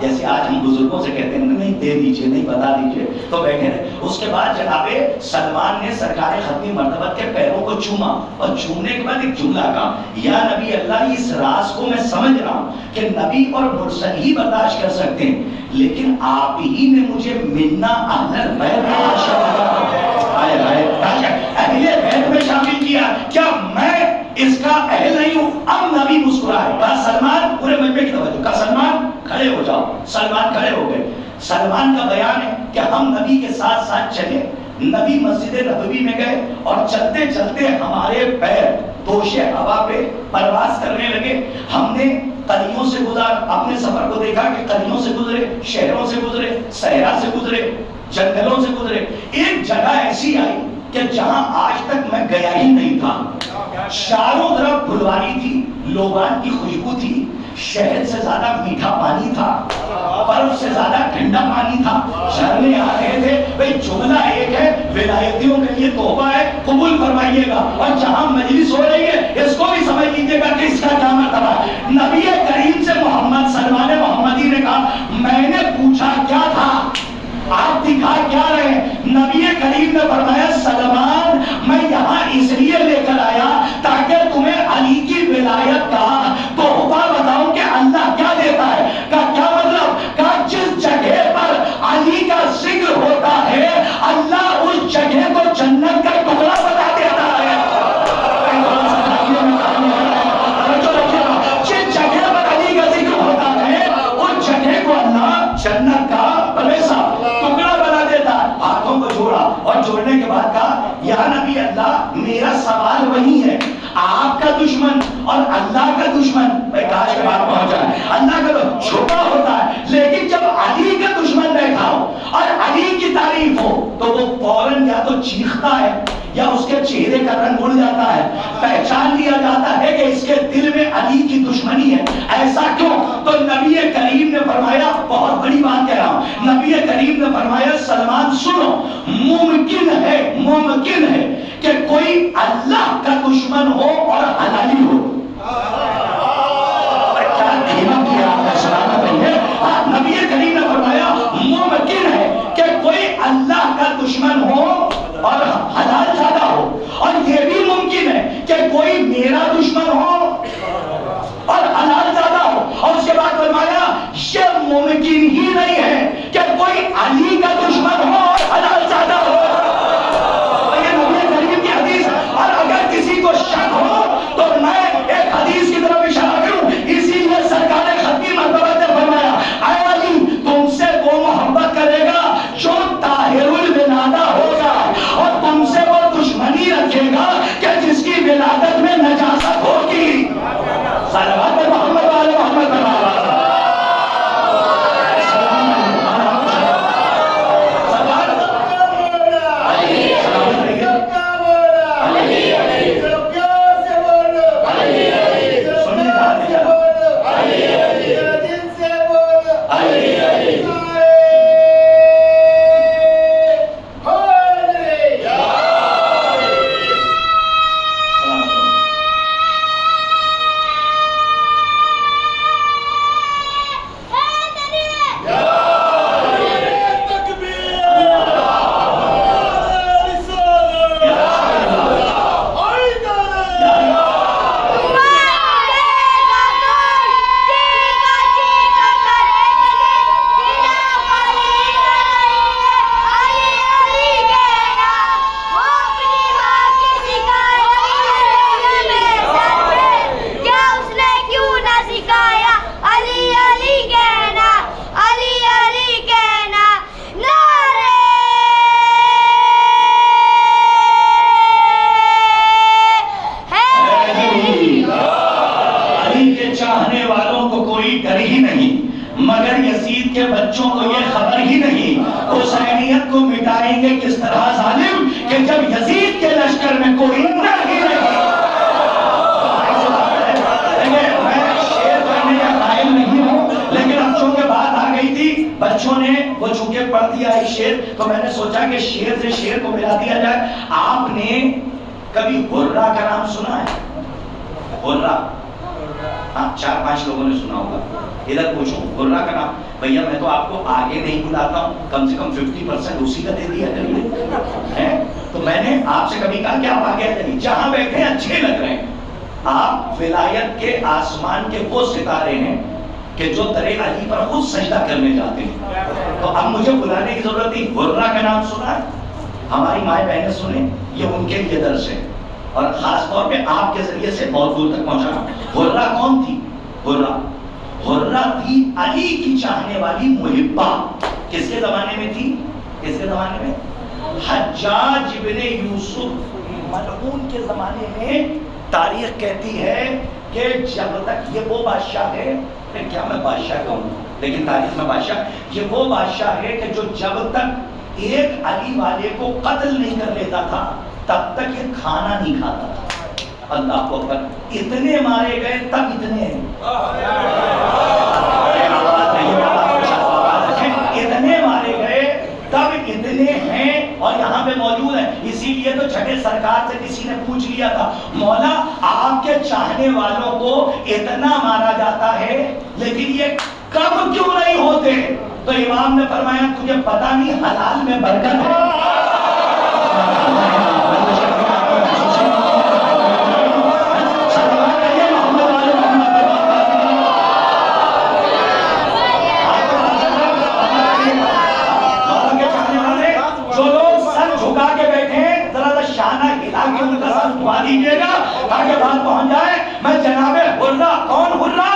جیسے آج ہم بزرگوں سے کہتے ہیں نہیں دے دیجئے، نہیں بتا دیجئے، تو بیٹھے رہے. اس کے بعد جناب سلمان نے سرکار ختمی مرتبہ کے پیروں کو چوما، اور چومنے کے بعد ایک جملہ کہا، یا نبی اللہ اس راز کو میں سمجھ رہا ہوں کہ نبی اور مرسل ہی برداشت کر سکتے ہیں، لیکن آپ ہی نے مجھے منا اہل البیت اہل بیت میں شامل کیا، کیا میں اس کا اہل نہیں ہوں؟ اب نبی مسکرائے. کہا سلمان، پورے مجمع کی توجہ، کہا سلمان کھڑے ہو جاؤ. سلمان کھڑے ہو گئے. سلمان کا بیان ہے کہ ہم نبی کے ساتھ ساتھ چلے. نبی مسجد نبوی میں گئے اور چلتے چلتے ہمارے پیر دوش ہوا پہ پرواز کرنے لگے. ہم نے قریوں سے گزار اپنے سفر کو دیکھا کہ قریوں سے گزرے، شہروں سے گزرے، صحرا سے گزرے، جنگلوں سے گزرے. ایک جگہ ایسی آئی کہ جہاں آج تک میں گیا ہی نہیں تھا. چاروں طرف پھلواری تھی، لوبان کی خوشبو تھی، شہد سے زیادہ میٹھا پانی تھا، برف سے زیادہ ٹھنڈا پانی تھا. جھرنے آ رہے تھے. بھئی جملہ ایک ہے، ولایتیوں کے لیے تحفہ ہے، قبول فرمائیے گا. اور جہاں مجلس ہو رہی ہے اس کو بھی سمجھ لیجیے گا کہ اس کا کیا مرتبہ ہے. نبی کریم سے محمد سلمان محمدی نے کہا میں نے پوچھا کیا تھا، آپ دکھا کیا رہے ہیں؟ نبی کریم نے فرمایا سلمان میں یہاں اس لیے لے کر آیا تاکہ تمہیں علی کی ولایت کا تحفہ بتاؤں کہ اللہ کیا دیتا ہے. کا کیا مطلب؟ کا جس جگہ پر علی کا ذکر ہوتا ہے اللہ اس جگہ کو جنت کا ٹکڑا بتا دیتا ہے. جس جگہ پر علی کا ذکر ہوتا ہے اس جگہ کو اللہ جنت کا ٹکڑا بنا دیتا ہے. ہاتھوں کو جوڑا اور جوڑنے کے بعد کہا یا نبی اللہ میرا سوال وہی ہے، آپ کا دشمن اور اللہ کا دشمن بھائی کاش کے بعد پہنچا ہے. اللہ کا چھپا ہوتا ہے، لیکن جب علی کا دشمن بیٹھا ہو اور علی کی تعریف ہو تو وہ فوراً یا تو چیختا ہے یا اس کے چہرے کا رنگ اڑ جاتا ہے. پہچان لیا جاتا ہے کہ اس کے دل میں علی کی دشمنی ہے. ایسا کیوں؟ تو نبی کریم نے فرمایا، بہت بڑی بات کہہ رہا ہوں، نبی کریم نے فرمایا سلمان سنو، ممکن ہے کہ کوئی اللہ کا دشمن ہو اور حلالی ہو. کیا دھیما کیا آپ کا سلامت نہیں ہے. نبی کریم نے فرمایا ممکن ہے کہ کوئی اللہ کا دشمن ہو اور حلال زیادہ ہو، اور یہ بھی ممکن ہے کہ کوئی میرا دشمن ہو اور حلال زیادہ ہو. اور اس کے بعد فرمایا یہ ممکن ہی نہیں ہے کہ کوئی علی کا دشمن ہو اور حلال زیادہ ہو. یہ نبی کریم کی حدیث. اور اگر کسی کو شک ہو تو میں ایک حدیث کی طرف اشارہ کروں. اسی لیے سرکار ختمی مرتبہ نے فرمایا اے علی تم سے وہ محبت کرے گا جو طاہر الولادہ ہوگا، اور تم سے وہ دشمنی رکھے گا کہ جس کی ولادت میں نجاست ہوگی. صلوات محمد والے محمد مگر یزید کے بچوں کو یہ خبر ہی نہیں حسینیت کو مٹائیں گے کس طرح ظالم کہ جب یزید کے لشکر میں کوئی نہیں رہے. پڑھ دیا ایک شعر، تو میں نے سوچا کہ شعر سے شعر کو ملا دیا جائے۔ آپ نے کبھی حرہ کا نام سنا ہے؟ حرہ، ہاں 4-5 لوگوں نے سنا ہوگا، ادھر پوچھو حرہ کا نام۔ بھیا میں تو آپ کو آگے نہیں بلاتا ہوں، کم سے کم 50% اسی کا دے دیا کریے۔ تو میں نے آپ سے کبھی کہا کہ آپ آگے آ جائیے، جہاں بیٹھے اچھے لگ رہے ہیں۔ آپ ولایت کے آسمان کے وہ ستارے ہیں کہ جو در علی پر خود سجدہ کرنے جاتے ہیں، تو اب مجھے بلانے کی ضرورت نہیں۔ حرہ کا نام سنا ہے؟ ہماری مائیں بہنیں سنیں، یہ ان کے لیے درس ہے، اور خاص طور پہ آپ کے ذریعے سے بہت دور تک پہنچانا۔ حرہ کون تھی؟ حرہ تھی علی کی چاہنے والی محبہ۔ کس کے زمانے میں تھی؟ کس کے زمانے میں؟ حجاج ابن یوسف ملعون کے زمانے میں۔ تاریخ کہتی ہے کہ جب تک یہ وہ بادشاہ ہے، کیا میں بادشاہ کہوں، لیکن تاریخ میں بادشاہ، یہ وہ بادشاہ ہے کہ جو جب تک ایک علی والے کو قتل نہیں کر لیتا تھا تب تک یہ کھانا نہیں کھاتا تھا۔ اللہ کو اکبر، اتنے مارے گئے تب اتنے ہیں، اتنے مارے گئے تب اتنے ہیں اور یہاں پہ موجود ہیں۔ اسی لیے تو چھٹے سرکار سے کسی نے پوچھ لیا تھا، مولا آپ کے چاہنے والوں کو اتنا مارا جاتا ہے لیکن یہ کم کیوں نہیں ہوتے؟ تو امام نے فرمایا تجھے پتہ نہیں حلال میں برکت ہے۔ آگے بات پہنچ جائے۔ میں جناب حرہ، کون حرہ؟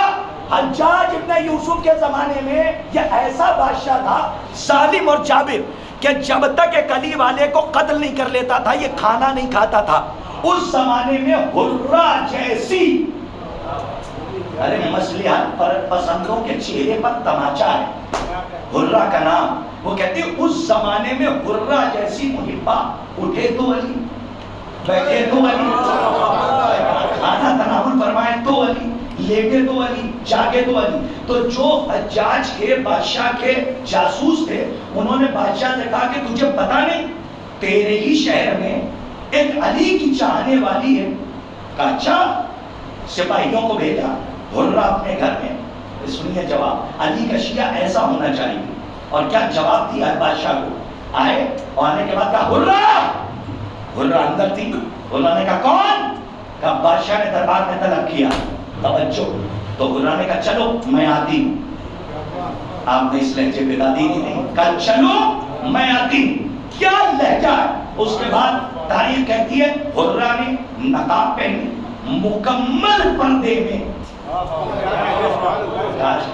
حجاج ابن یوسف کے زمانے میں یہ ایسا بادشاہ تھا ظالم اور جابر کہ جب تک ایک علی والے کو قتل نہیں کر لیتا تھا یہ کھانا نہیں کھاتا تھا۔ اس زمانے میں حرہ جیسی، ارے مصلحت پسندوں کے چہرے پر تماچا ہے حرہ کا نام۔ وہ کہتے ہیں اس زمانے میں حرہ جیسی محبہ، اٹھے تو علی، بیٹھے تو علی، کھانا تناول فرمائے تو علی، لیٹے تو علی، جاگے تو علی۔ تو جو حجاج کے بادشاہ کے جاسوس تھے انہوں نے بادشاہ سے کہا کہ تجھے پتا نہیں تیرے ہی شہر میں ایک علی کی چاہنے والی ہے؟ کہا اچھا۔ سپاہیوں کو بھیجا، حرہ اپنے گھر میں۔ سنیے جواب، علی کا شیعہ ایسا ہونا چاہیے۔ اور کیا جواب دیا ہے بادشاہ کو؟ آئے اور آنے کے بعد کہا حرہ اندر تھی۔ حرہ نے کہا کون؟ کہا بادشاہ نے دربار میں طلب کیا۔ توجہ، تو حرہ نے کہا چلو میں آتی ہوں۔ آپ نے اس لہجے پہ دادی نہیں، کہا چلو میں آتی ہوں۔ کیا لہجہ ہے! اس کے بعد تاریخ کہتی ہے حرہ نے نقاب پہنی، مکمل پردے میں،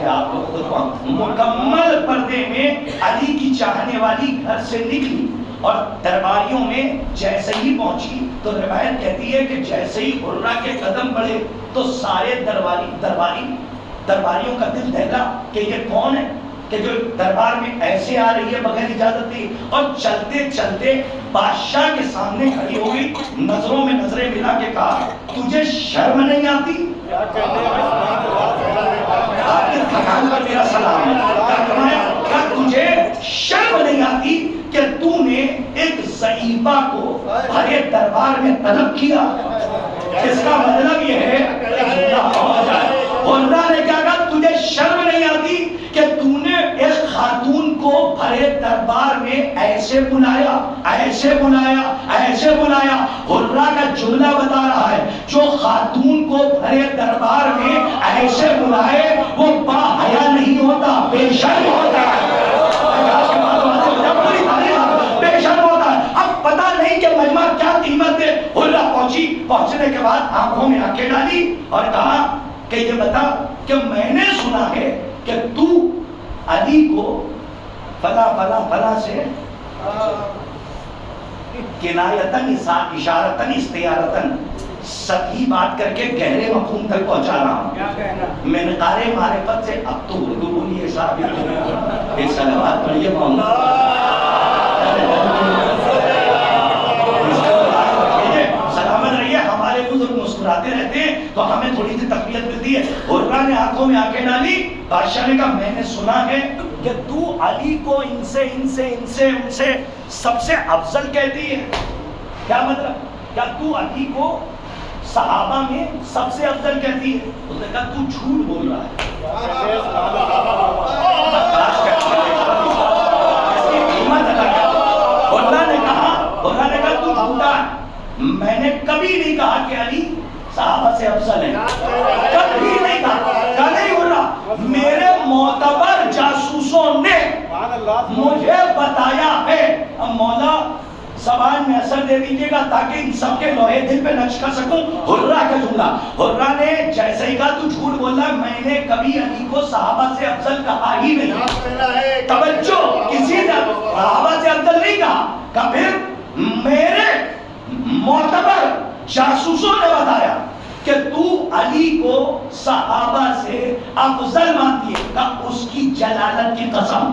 آپ لوگ خود مکمل پردے میں علی کی چاہنے والی گھر سے نکلی اور درباریوں میں جیسے ہی پہنچی تو روایت کہتی ہے کہ جیسے ہی حرہ کے قدم بڑھے تو سارے درباریوں کا دل دہلا کہ یہ کون ہے کہ جو دربار میں ایسے آ رہی ہے بغیر اجازت دی، اور چلتے چلتے بادشاہ کے سامنے کھڑی ہو گئی، نظروں میں نظریں ملا کے کہا تجھے شرم نہیں آتی؟ تھکان پر میرا سلام ہے، کیا تجھے شرم نہیں آتی کہ تو نے ایک ضعیفہ کو بھرے دربار میں طلب کیا؟ اس کا مطلب یہ ہے حرہ نے کیا کہا تجھے شرم نہیں آتی کہ تو نے ایک خاتون کو بھرے دربار میں ایسے بلایا، ایسے بلایا، ایسے بلایا۔ حرہ کا جملہ بتا رہا ہے جو خاتون کو بھرے دربار میں ایسے بلائے وہ با حیا نہیں ہوتا، بے شرم ہوتا ہے، بے شرم ہوتا ہے۔ اب پتہ نہیں کہ مجمع کیا قیمت ہے۔ حرہ پہنچی، پہنچنے کے بعد آنکھوں میں آنکھیں ڈالی اور کہا کہ یہ بتا کہ میں نے سنا ہے کہ تو علی کو فلا فلا فلا سے کنایتن اشارتن استعارتن سطحی بات کر کے گہرے مفہوم تک پہنچا رہا ہوں۔ منقار معرفت سے اب تو اردو بولیے صاحب، ایک صلوات پڑھیے مولانا۔ سلامت رہیے، ہمارے بزرگ مسکراتے رہتے ہیں تو ہمیں تھوڑی سی تقویت ملتی ہے۔ حرہ نے آنکھوں میں آنکھیں ڈالی، بادشاہ نے کہا میں نے سنا ہے کہ تو علی کو ان سے سب سے افضل کہتی ہے؟ کیا مطلب؟ کیا تو علی کو صحابہ میں سب سے افضل کہتی ہے؟ اس نے کہا تو جھوٹ بول رہا ہے. نے کہا تو جھوٹا ہے. میں نے کبھی نہیں کہا کہ علی صحابہ سے افضل ہے، کبھی نہیں کہا. نہیں ہو رہا. میرے معتبر جاسوسوں نے مجھے بتایا ہے. اب مولا زبان میں اثر دے دیجیے گا تاکہ ان سب کے لوہے دل پہ نقش کر سکوں. حرہ کہوں گا. حرہ نے جیسے ہی کہا تو جھوٹ بول رہا، میں نے کبھی علی کو صحابہ سے افضل کہا ہی نہیں. توجہ، کسی نے صحابہ سے افضل نہیں کہا. کہ پھر میرے معتبر جاسوسوں نے بتایا کہ تو علی کو صحابہ سے افضل مانتی ہے. کہ اس کی جلالت کی قسم،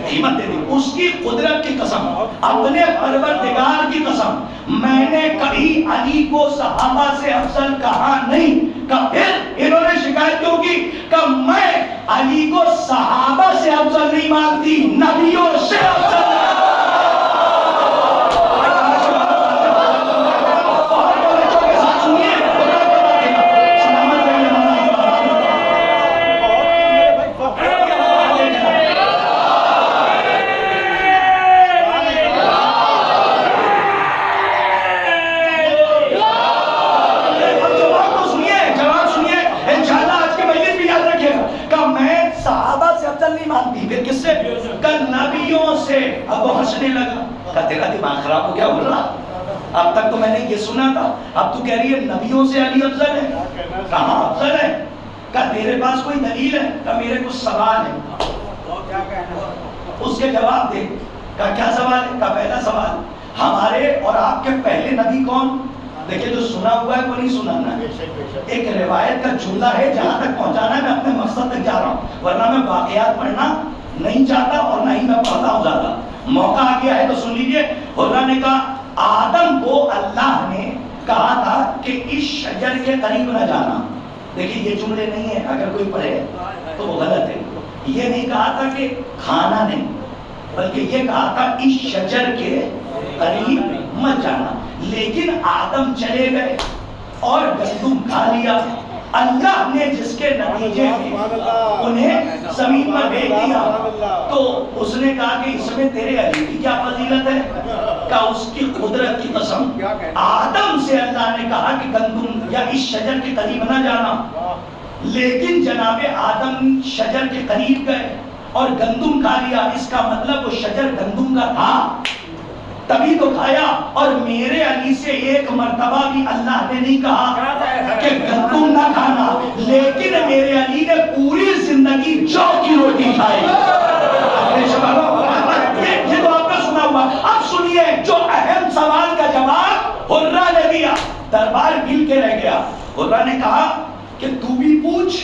قیمت دے دی، اس کی قدرت کی قسم، اپنے پروردگار کی قسم، میں نے کبھی علی کو صحابہ سے افضل کہا نہیں. کہ پھر انہوں نے شکایت کیوں کی؟ کہ میں علی کو صحابہ سے افضل نہیں مانتی، نبیوں سے افضل. پھر کس سے؟ کہ نبیوں سے. اب وہ ہنسنے لگا. کہ تیرا دماغ خراب ہو گیا؟ بول رہا اب تک تو میں نے یہ سنا تھا، اب تو کہہ رہی ہے نبیوں سے علی افضل ہے. کہاں افضل ہے؟ کہ تیرے پاس کوئی دلیل ہے؟ کہ میرے کچھ سوال ہے، اس کے جواب دے. کہ کیا سوال ہے؟ کہ پہلا سوال، ہمارے اور آپ کے پہلے نبی کون؟ دیکھیں جو سنا ہوا ہے وہ نہیں سنانا ہے. ایک روایت کا جملہ ہے، جہاں تک پہنچانا ہے. میں اپنے مقصد تک جا رہا ہوں، ورنہ میں واقعات پڑھنا نہیں چاہتا اور نہ ہی میں پڑھتا ہوں زیادہ. موقع آ گیا ہے تو سن لیجئے. حرہ نے کہا آدم کو اللہ نے کہا تھا کہ اس شجر کے قریب نہ جانا. دیکھیں یہ جملے نہیں ہیں، اگر کوئی پڑھے تو وہ غلط ہے. یہ نہیں کہا تھا کہ کھانا نہیں، بلکہ یہ کہا تھا اس شجر کے قریب مت جانا. لیکن آدم چلے گئے اور گندم کھا لیا. اللہ نے جس کے نتیجے میں انہیں زمین پر بھیج دیا تو اس نے کہا کہ اس میں تیرے علی کی کیا فضیلت ہے؟ کہ اس کی قدرت کی قسم آدم سے اللہ نے کہا کہ گندم یا اس شجر کے قریب نہ جانا. لیکن جناب آدم شجر کے قریب گئے اور گندم کھا لیا. اس کا مطلب وہ شجر گندم کا تھا تبھی تو کھایا. اور میرے علی سے ایک مرتبہ بھی اللہ نے نہیں کہا کہ گندم نہ کھانا، لیکن میرے علی نے پوری زندگی جو کی روٹی کھائی. یہ تو آپ نے سنا ہوا. اب سنیے جو اہم سوال کا جواب حرہ نے دیا. دربار مل کے رہ گیا. حرہ نے کہا کہ تو بھی پوچھ،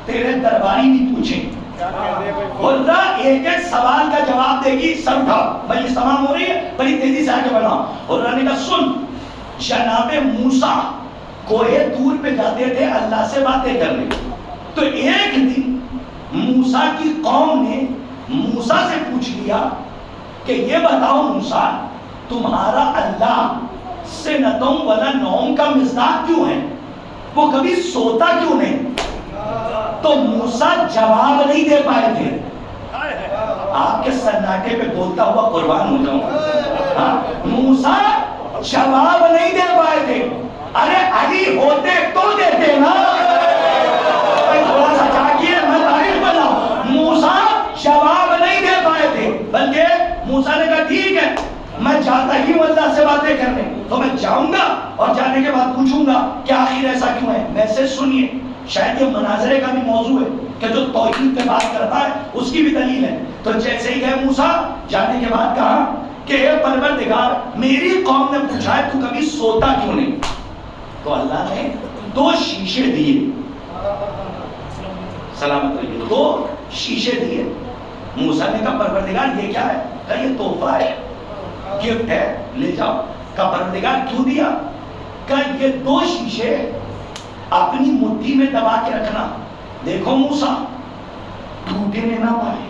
تیرے درباری بھی پوچھیں. حرہ ایک ایک سوال کا جواب دے گی. سر اٹھاؤ، مجلس تمام ہو رہی ہے، بڑی تیزی سے آگے بڑھاؤ. حرہ نے کہا سن، جناب موسیٰ کوہ طور پہ جاتے تھے اللہ سے باتیں کرنے. تو ایک دن موسیٰ کی قوم نے موسیٰ سے پوچھ لیا کہ یہ بتاؤ موسیٰ تمہارا اللہ سنتوں ولا نوم کا مزاج کیوں ہے؟ وہ کبھی سوتا کیوں نہیں؟ تو موسیٰ جواب نہیں دے پائے تھے. آپ کے سناٹے پہ بولتا ہوا قربان ہو جاؤں. موسیٰ جواب نہیں دے پائے تھے. ارے علی ہوتے تو دیتے نا. تھوڑا سا جاگیے، میں تاریخ بناؤں. موسیٰ جواب نہیں دے پائے تھے، بلکہ موسیٰ نے کہا ٹھیک ہے میں جاتا ہی ہوں اللہ سے باتیں کرنے. تو میں جاؤں گا اور جانے کے بعد پوچھوں گا کہ آخر ایسا کیوں ہے. میں سے سنیے، شاید یہ مناظرے کا بھی موضوع ہے کہ جو توحید پہ بات کرتا ہے اس کی بھی دلیل ہے. تو جیسے ہی گئے موسیٰ، جانے کے بعد کہا کہ اے پروردگار میری قوم نے پوچھا ہے تو کبھی سوتا کیوں نہیں؟ تو اللہ نے 2 شیشے دیے. سلامت رہیے. 2 شیشے دیے. موسیٰ نے کہا پروردگار یہ کیا ہے؟ کہا یہ تحفہ ہے، گفٹ ہے، لے جاؤ. کہا پروردگار کیوں دیا؟ کہا یہ 2 شیشے اپنی مٹھی میں دبا کے رکھنا. دیکھو موسیٰ ٹوٹے ٹوٹنے نہ پائے.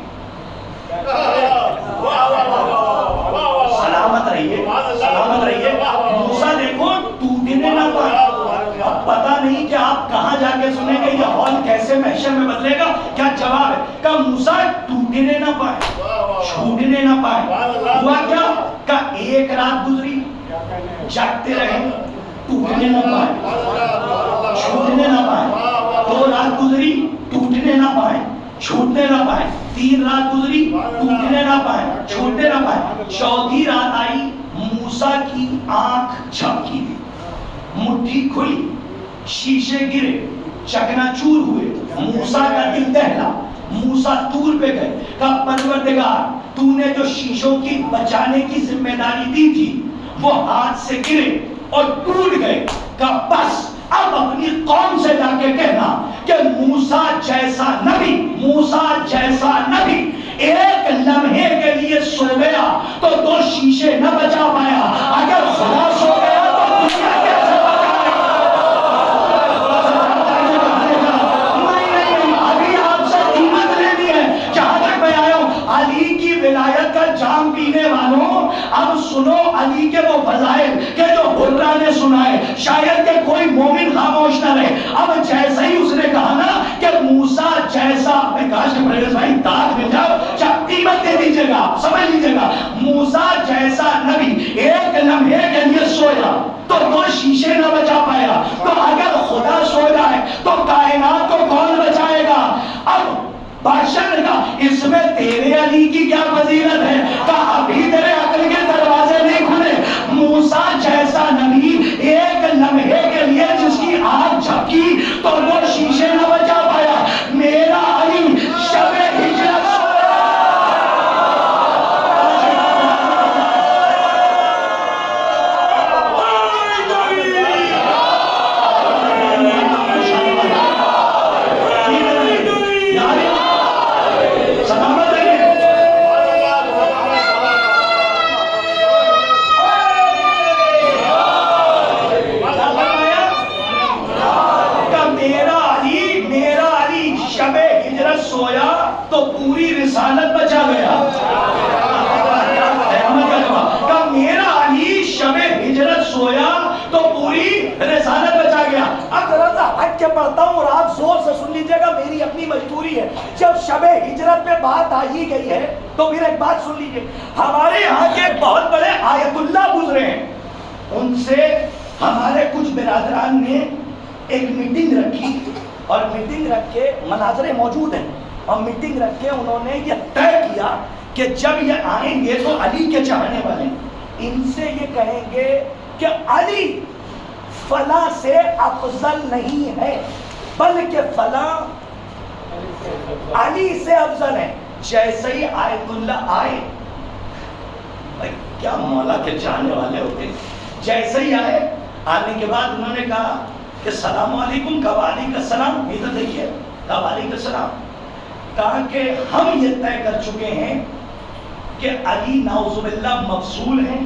سلامت رہیے, سلامت رہیے. موسیٰ دیکھو ٹوٹنے نہ پائے. اب پتا نہیں کہ آپ کہاں جا کے سنیں گے یہ ہال کیسے محشر میں بدلے گا. کیا جواب ہے کہ موسیٰ ٹوٹنے نہ پائے, چھوٹنے نہ پائے. ہوا کیا کہ ایک رات گزری, جاگتے رہے, ٹوٹنے نہ پائے, چھوٹنے نہ پائے. 2 رات گزری, ٹوٹنے نہ پائے, چھوٹنے نہ پائے. 3 رات گزری, ٹوٹنے نہ پائے, چھوٹنے نہ پائے. 4تھی رات آئی, موسیٰ کی آنکھ جھپکی, مٹھی کھلی, شیشے گرے, چکنا چور ہوئے, موسیٰ کا دل دہلا. موسیٰ طور پہ گئے, کہا پروردگار تو نے جو شیشوں کی بچانے کی ذمہ داری دی تھی وہ ہاتھ سے گرے اور ٹوٹ گئے. کہا بس اب اپنی قوم سے جا کے کہنا کہ موسیٰ جیسا نبی, موسیٰ جیسا نبی ایک لمحے کے لیے سو گیا تو 2 شیشے نہ بچا پایا. اگر خدا سو گیا تو دنیا کیسے بچائے گا؟ نہیں, ابھی آپ سے قیمت لینی ہے. جہاں تک میں آیا ہوں, علی کی ولایت کا جام پینے والوں, اب سنو علی کے وہ فضائل کہ جو حرہ نے سنائے, شاید کہ کوئی مومن خاموش نہ رہے. اب جیسے ہی اس نے کہا نا کہ موسیٰ جیسا, میں کاش کہ پرویز بھائی داد مل جاؤ, قیمت دے دیجیے گا, سمجھ لیجیے گا. موسیٰ جیسا نبی ایک لمحے کے لیے سویا تو 2 شیشے نہ بچا پایا. تو اگر خدا سو جائے تو کائنات کو کون بچائے گا؟ اب بادشاہ نے کہا اس میں تیرے علی کی کیا فضیلت ہے؟ کہا ابھی تیرے عقل کے دروازے نہیں کھلے. موسیٰ جیسا نبی ایک لمحے کے لیے جس کی آنکھ جھپکی تو 2 شیشے نہ بچا پایا. میرا علی شب ہجرت سویا تو پوری رسالت بچا گیا. کہ میرا علی شب ہجرت سویا تو پوری رسالت بچا گیا. اب ذرا سا ہٹ کے پڑھتا ہوں اور آپ زور سے سن لیجیے گا, میری اپنی مجبوری ہے. جب شب ہجرت پہ بات آ ہی گئی ہے تو پھر ایک بات سن لیجیے. ہمارے یہاں کے بہت بڑے آیت اللہ گزرے ہیں, ان سے ہمارے کچھ برادران نے ایک میٹنگ رکھی, اور میٹنگ رکھ کے مناظرے موجود ہیں, اور میٹنگ رکھ کے انہوں نے یہ طے کیا کہ جب یہ آئیں گے تو علی کے چاہنے والے ان سے یہ کہیں گے کہ علی فلاں سے افضل نہیں ہے بلکہ فلاں علی سے افضل ہے. جیسے ہی آیت اللہ آئے, کیا مولا کے چاہنے والے ہوتے, جیسے ہی آئے, آنے کے بعد انہوں نے کہا کہ السلام علیکم. کہا وعلیکم السلام. ادھر دیکھیے, کہا وعلیکم السلام. کہا کہ ہم یہ طے کر چکے ہیں کہ علی نعوذ باللہ مفضول ہیں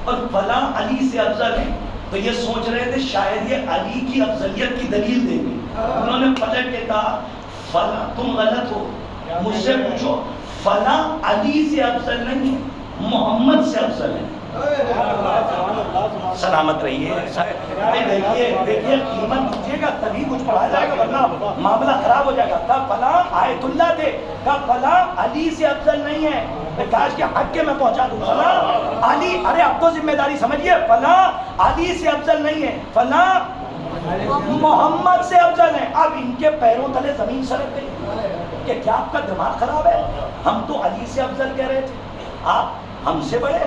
اور فلاں علی سے افضل ہیں. تو یہ سوچ رہے تھے شاید یہ علی کی افضلیت کی دلیل دیں گے. انہوں نے پلٹ کے کہا فلاں تم غلط ہو, مجھ سے پوچھو, فلاں علی سے افضل نہیں, محمد سے افضل ہے. سلامت رہیے. دیکھیے قیمت دیجیے گا تبھی کچھ پڑھا جائے گا, ورنہ معاملہ خراب ہو جائے گا. کہا فلاں آیت اللہ تھے, کہا فلاں علی سے افضل نہیں ہے. کاش کے حق کے میں پہنچا دوں. فلاں علی, ارے اب تو ذمہ داری سمجھیے, فلاں علی سے افضل نہیں ہے, فلاں محمد سے افضل ہے. اب ان کے پیروں تلے زمین سرک گئی کہ کیا آپ کا دماغ خراب ہے؟ ہم تو علی سے افضل کہہ رہے تھے, آپ ہم سے بڑے,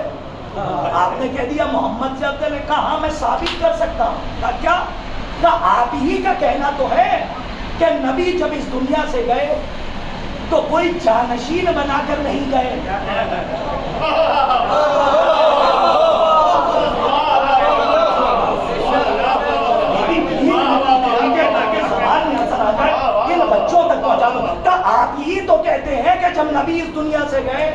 آپ نے کہہ دیا محمد سے افضل ہے. کہا میں ثابت کر سکتا ہوں. کہا کیا؟ کہا آپ ہی کا کہنا تو ہے کہ نبی جب اس دنیا سے گئے تو کوئی جانشین بنا کر نہیں گئے. بچوں تک پہنچا دو. آپ ہی تو کہتے ہیں کہ جب نبی اس دنیا سے گئے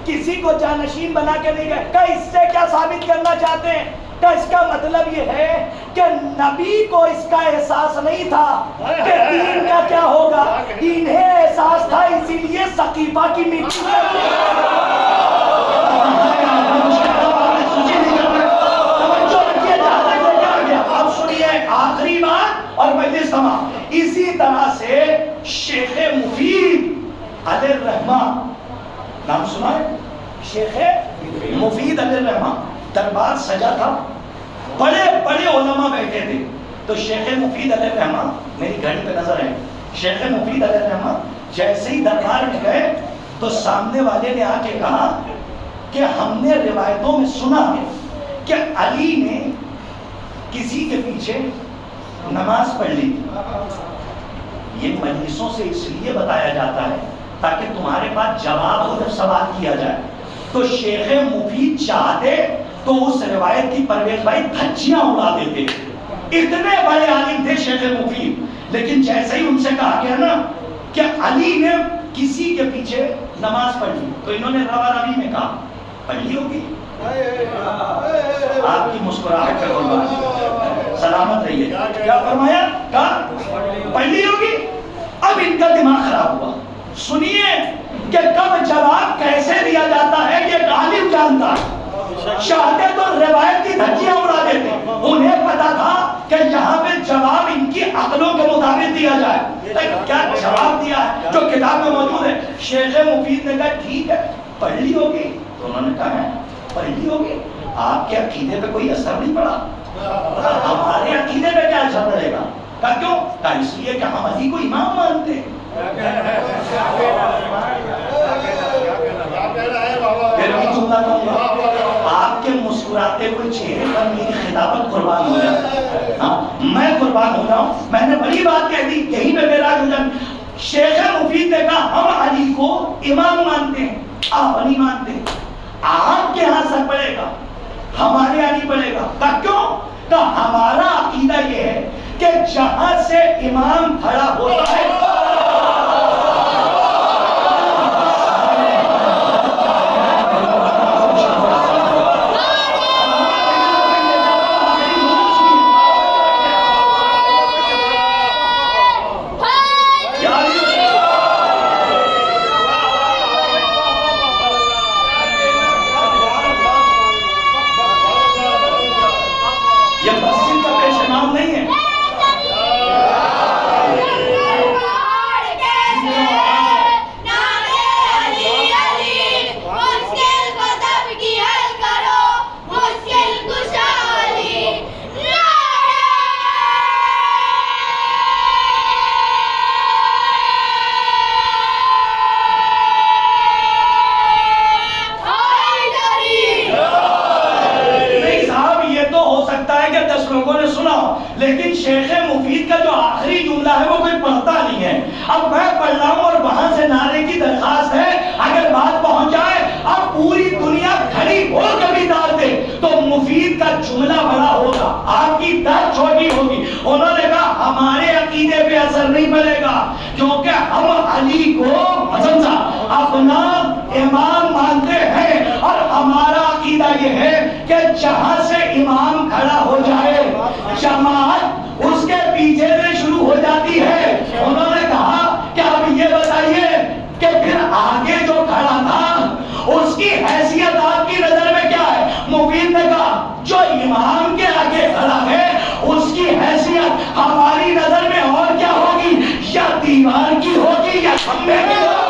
کسی کو جانشین بنا کے نہیں گئے. کہ اس سے کیا ثابت کرنا چاہتے ہیں؟ کہ اس کا مطلب یہ ہے کہ نبی کو اس کا احساس نہیں تھا کہ دین کا کیا ہوگا، انہیں احساس تھا، اسی لیے سقیفہ کی مٹی اب سنیے آخری بات اور مجلس تمام. اسی طرح سے شیخ مفید علیہ الرحمہ، نام سنا ہے شیخ مفید علیہ الرحمہ؟ دربار سجا تھا، بڑے بڑے علماء بیٹھے تھے. تو شیخ مفید علیہ الرحمہ، میری گھڑی پہ نظر ہے، شیخ مفید علیہ الرحمہ جیسے ہی دربار میں گئے تو سامنے والے نے آ کے کہا کہ ہم نے روایتوں میں سنا ہے کہ علی نے کسی کے پیچھے نماز پڑھ لی. یہ مجلسوں سے اس لیے بتایا جاتا ہے تاکہ تمہارے پاس جواب ہو جب سوال کیا جائے. تو شیخ مفید چاہتے تو اس روایت کی پرویز بھائی دھجیاں اڑا دیتے. اتنے بڑے عالم تھے شیخ مفید، لیکن جیسے ہی ان سے کہا گیا نا کہ علی نے کسی کے پیچھے نماز پڑھ لی تو انہوں نے روا روی میں کہا پڑھ لی ہوگی. آپ کی مسکراہٹ کا قربان، سلامت رہیے. کیا فرمایا؟ کہا پڑھ لی ہوگی. اب ان کا دماغ خراب ہوا. سنیے کہ کب جواب کیسے دیا جاتا ہے یہ عالم جانتا ہے. چاہتے تو روایت کی دھجیاں اڑا دیتے، انہیں پتا تھا کہ یہاں پہ جواب ان کی عقلوں کے مطابق دیا جائے. کیا جواب دیا ہے جو کتاب میں موجود ہے. شیخ مفید نے کہا ٹھیک ہے پڑھ لی ہوگی. تو انہوں نے کہا پڑھ لی ہوگی. آپ کے عقیدے پہ کوئی اثر نہیں پڑا. ہمارے عقیدے پہ کیا اثر پڑے گا؟ کہا کیوں؟ کہا اس لیے کہ ہم علی کو امام مانتے ہیں. آپ کے مسکراتے ہوئے چہرے پر میری خطابت قربان ہو جائے. میں قربان ہو جاؤں. میں نے بڑی بات کہہ دی، یہیں پہ میرا جن. شیخ مفید نے کہا ہم علی کو امام مانتے ہیں، آپ نہیں مانتے. آپ کے یہاں سر پڑے گا، ہمارے یہاں نہیں پڑے گا. کہا کیوں؟ کہ ہمارا عقیدہ یہ ہے کہ جہاں سے امام کھڑا ہوتا ہے لیکن شیخ مفید کا جو آخری جملہ ہے وہ کوئی پڑھتا نہیں ہے. اب میں پڑھ رہا ہوں اور وہاں سے نعرے کی درخواست ہے اگر بات پہنچ جائے اب پوری دنیا کھڑی ہو کبھی ڈال دے تو مفید کا جملہ بڑا ہوگا، آپ کی درد چھوٹی ہوگی. انہوں نے کہا ہمارے عقیدے پہ اثر نہیں پڑے گا کیونکہ ہم علی کو اپنا امام مانتے ہیں اور ہمارا عقیدہ یہ ہے کہ جہاں سے امام کھڑا ہو جائے جماعت اس کے پیچھے سے شروع ہو جاتی ہے. انہوں نے کہا کہ اب یہ بتائیے کہ پھر آگے جو کھڑا تھا اس کی حیثیت آپ کی نظر میں کیا ہے؟ مفید نے کہا جو امام کے آگے کھڑا ہے اس کی حیثیت ہماری نظر میں اور کیا ہوگی؟ یا دیوار کی ہوگی یا کھمبے کی ہوگی.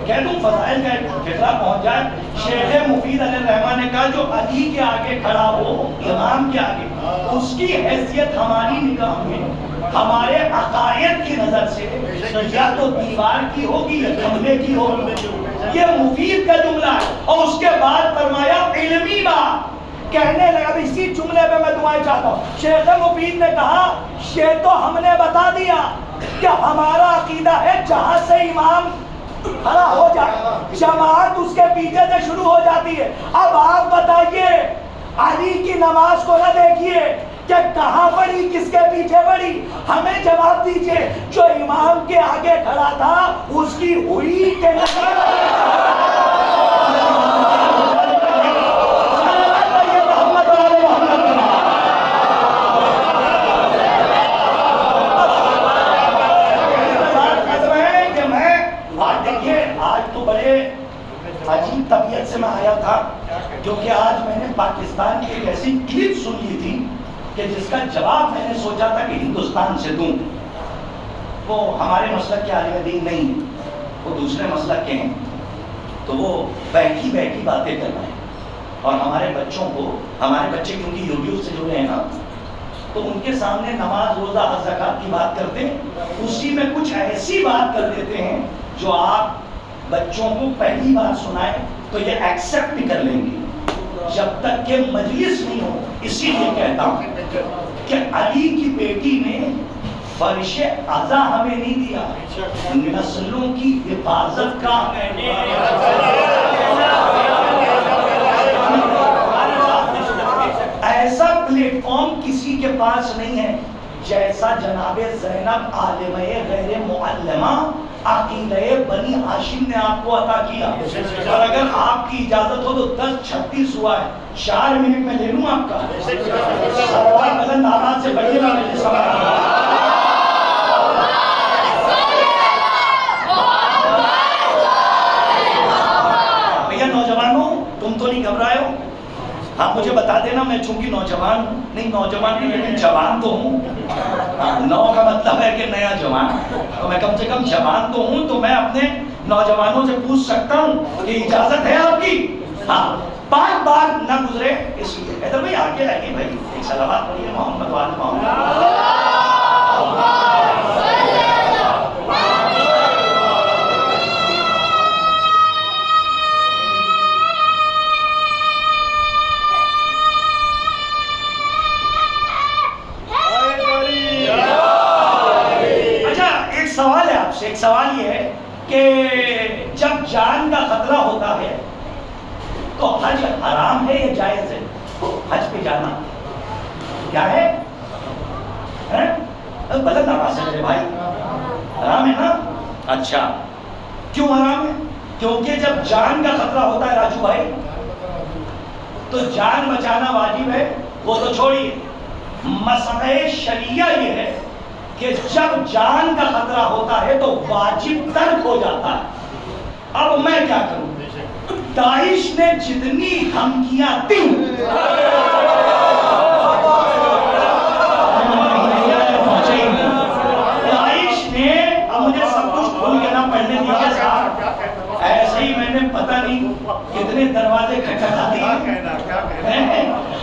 کہہ دوں فضائل کا ایک فقرہ پہنچ جائے. شیخ مفید علیہ الرحمٰن نے کہا جو علی کے آگے کھڑا ہو امام کے آگے, اس کی حیثیت ہماری نگاہ میں ہمارے عقائد کی نظر سے یا تو دیوار کی ہوگی یا کمرے کی ہوگی. یہ مفید کا جملہ ہے. اور اس کے بعد فرمایا علمی بات کہنے لگا. اسی جملے پہ میں دعائیں چاہتا ہوں. شیخ مفید نے کہا یہ تو ہم نے بتا دیا کہ ہمارا عقیدہ ہے جہاں سے امام کھڑا ہو جائے جماعت اس کے پیچھے سے شروع ہو جاتی ہے. اب آپ بتائیے علی کی نماز کو نہ دیکھیے کہ کہاں پڑی کس کے پیچھے پڑی, ہمیں جواب دیجئے جو امام کے آگے کھڑا تھا اس کی ہوئی کہ عجیب طبیعت سے میں آیا تھا کیونکہ آج میں نے پاکستان کی ایک ایسی کلپ سن لی تھی کہ جس کا جواب میں نے سوچا تھا کہ ہندوستان سے دوں. وہ ہمارے مسلک کے عالم دین نہیں, وہ دوسرے مسلک کے ہیں, تو وہ بیٹھی بیٹھی باتیں کر رہے ہیں. اور ہمارے بچوں کو, ہمارے بچے کیونکہ یوٹیوب سے جڑے ہیں نا, تو ان کے سامنے نماز روزہ حج زکات کی بات کرتے ہیں, اسی میں کچھ ایسی بات کر دیتے ہیں جو آپ بچوں کو پہلی بار سنائے تو یہ ایکسپٹ بھی کر لیں گے جب تک کہ مجلس نہیں ہو. اسی لیے کہتا ہوں کہ علی کی بیٹی نے فرش عزا ہمیں نہیں دیا, نسلوں کی حفاظت کا ایسا پلیٹ فارم کسی کے پاس نہیں ہے جیسا جناب زینب عالمہ غیر معلمہ عقیلہ بنی ہاشم نے آپ کو عطا کیا. اور اگر آپ کی اجازت ہو تو 10:36 ہوا ہے, 4 منٹ میں لے لوں آپ کا. سوال بلند آواز سے پڑھیے گا. بھیا نوجوانوں تم تو نہیں گھبرائے ہو, ہاں مجھے بتا دینا, میں چونکہ نوجوان ہوں, نہیں نوجوان نہیں لیکن جوان تو ہوں. نو کا مطلب ہے کہ نیا جوان, تو میں کم سے کم جوان تو ہوں, تو میں اپنے نوجوانوں سے پوچھ سکتا ہوں کہ اجازت ہے آپ کی. ہاں 5 بار نہ گزرے اس لیے. ادھر بھائی آگے آئیے بھائی, ایک صلوات پڑھیے محمد وال محمد. سوال ہے آپ سے, ایک سوال یہ ہے کہ جب جان کا خطرہ ہوتا ہے تو حج حرام ہے یا جائز ہے؟ حج پہ جانا کیا ہے؟ بلند آواز سے میرے بھائی, حرام ہے نا؟ اچھا کیوں حرام ہے؟ کیونکہ جب جان کا خطرہ ہوتا ہے راجو بھائی تو جان بچانا واجب ہے. وہ تو چھوڑیے, مسئلہ شریعہ یہ ہے کہ جب جان کا خطرہ ہوتا ہے تو واجب ترک ہو جاتا ہے. اب میں کیا کروں؟ داعش نے جتنی دھمکیاں دی, داعش نے, اب مجھے سب کچھ کھول کے نہ پڑھنے دیجیے صاحب, ایسے ہی میں نے پتہ نہیں کتنے دروازے کھٹکھٹا دیے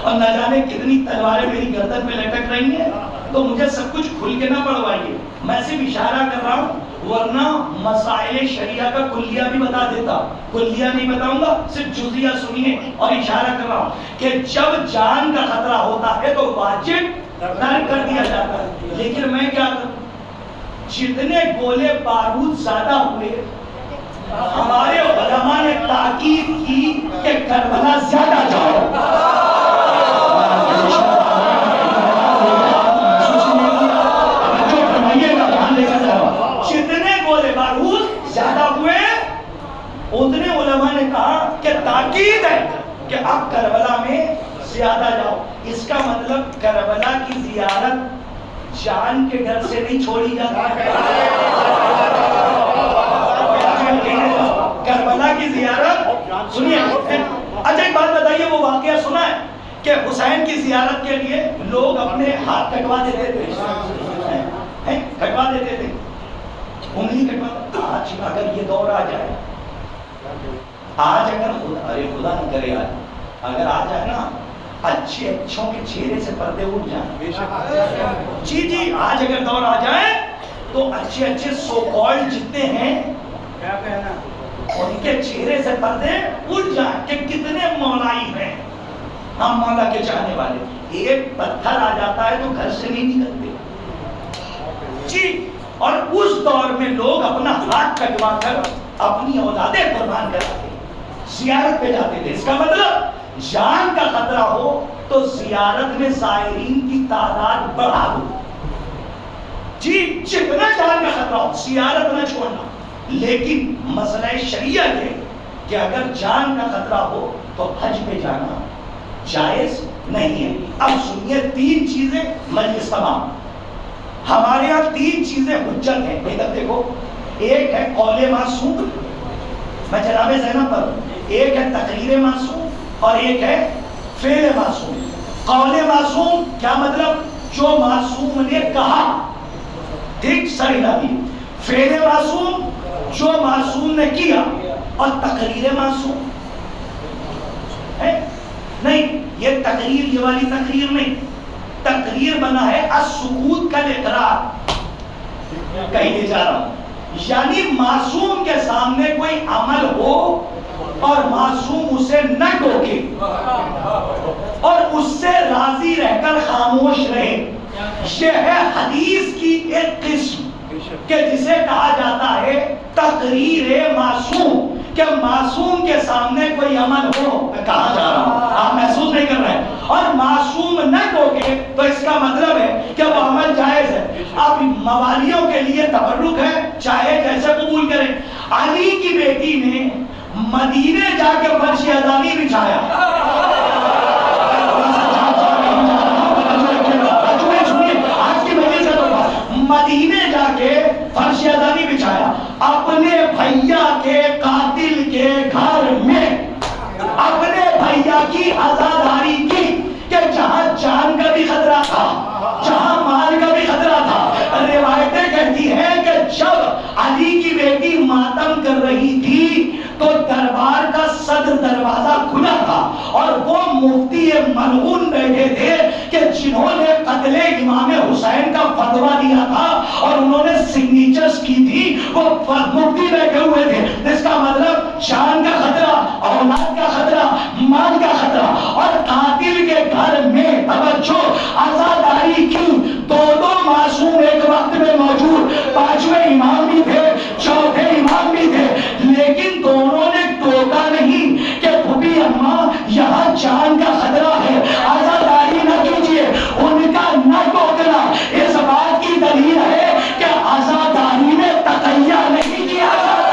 اور نہ جانے کتنی تلواریں میری گردن پہ لٹک رہی ہیں, تو مجھے سب کچھ کھل کے نہ پڑھوائیے. میں صرف اشارہ کر رہا ہوں, ورنہ مسائل شریعہ کا کلیہ بھی بتا دیتا. کلیہ نہیں بتاؤں گا, صرف جزیہ سنیے اور اشارہ کر رہا ہوں کہ جب جان کا خطرہ ہوتا ہے تو واجب ترک کر دیا جاتا ہے. لیکن میں کیا کروں, جتنے گولے بارود زیادہ ہوئے ہمارے علماء نے تاکید کی کہ کربلا زیادہ جاؤ. جتنے گولے بارود زیادہ ہوئے اتنے علماء نے کہا کہ تاکید ہے کہ اب کربلا میں زیادہ جاؤ. اس کا مطلب کربلا کی زیارت جان کے گھر سے نہیں چھوڑی جاتی. کربلا کی زیارت سنیے. اچھا ایک بات بتائیے, وہ واقعہ سنا ہے کہ حسین کی زیارت کے لیے لوگ اپنے ہاتھ کٹوا دیتے تھے, کٹوا دیتے تھے, انگلی کٹوا. آج اگر یہ دور آ جائے آج اگر خدا نہ کرے اگر آ جائے نا اچھے اچھوں کے چہرے سے پردے اٹھ جائیں. جی آج اگر دور آ جائے تو اچھے اچھے سو کالڈ جتنے ہیں ان کے چہرے سے پردے اٹھ جائیں کہ کتنے مولائی ہیں ہم مولا کے چاہنے والے. ایک پتھر آ جاتا ہے تو گھر سے نہیں نکلتے جی. اور اس دور میں لوگ اپنا ہاتھ کٹوا کر اپنی اولادیں قربان کراتے زیارت پہ جاتے تھے. اس کا مطلب جان کا خطرہ ہو تو زیارت میں زائرین کی تعداد بڑھا دو جی. جتنا جان کا خطرہ ہو زیارت نہ چھوڑنا. لیکن مسئلہ شریعہ ہے کہ اگر جان کا خطرہ ہو تو حج پہ جانا جائز نہیں ہے. اب سنیے 3 چیزیں مجلس تمام. ہمارے یہاں 3 چیزیں حجت ہیں. ادھر دیکھو, ایک ہے قول معصوم, میں جناب زینب پر, ایک ہے تقریر معصوم اور ایک ہے فعل معصوم. قول معصوم کیا مطلب؟ جو معصوم نے کہا, ٹھیک, سر ہلا دی. فعل معصوم جو معصوم نے کیا. اور تقریر معصوم ہے نہیں, یہ تقریر یہ والی تقریر نہیں. تقریر بنا ہے السکوت کا اقرار, کہیں لے جا رہا ہوں, یعنی معصوم کے سامنے کوئی عمل ہو اور معصوم اسے نہ ٹوکے اور اس سے راضی رہ کر خاموش رہے. یہ ہے حدیث کی ایک قسم کہ جسے کہا جاتا ہے تقریر معصوم, کہ معصوم کے سامنے کوئی عمل ہو. میں کہاں جا رہا ہوں آپ محسوس نہیں کر رہے ہیں, اور معصوم نہ ٹوکے تو اس کا مطلب ہے کہ وہ عمل جائز ہے. اب موالیوں کے لیے تبرک ہے, چاہے جیسے قبول کریں. علی کی بیٹی نے مدینے جا کے فرش ازانی بچھایا. مدینے جا کے فرش ازانی بچھایا اپنے بھیا کے قاتل کے گھر میں, اپنے بھیا کی عزاداری کی, کہ جہاں جان کا بھی خطرہ تھا, جہاں مال کا بھی خطرہ تھا. روایتیں کہتی ہیں کہ جب علی کی بیٹی ماتم کر رہی تھی تو دربار کا صدر دروازہ کھلا تھا اور وہ مفتی ملعون بیٹھے تھے کہ جنہوں نے قتل امام حسین کا فتویٰ دیا تھا اور انہوں نے سگنیچرز کی تھی, وہ مفتی بیٹھے ہوئے تھے. اس کا مطلب جان کا خطرہ, اولاد کا خطرہ, مال کا خطرہ, اور قاتل کے گھر میں توجہ عزاداری کی. دو معصوم ایک وقت میں موجود, 5ویں امام بھی تھے, 4تھے امام بھی تھے, لیکن دونوں نے ٹوکا نہیں کہ بھوپی اماں یہاں جان کا خطرہ ہے, عزاداری نہ کیجیے. ان کا نہ ٹوکنا اس بات کی دلیل ہے کہ عزاداری میں تقیہ نہیں کیا جاتا.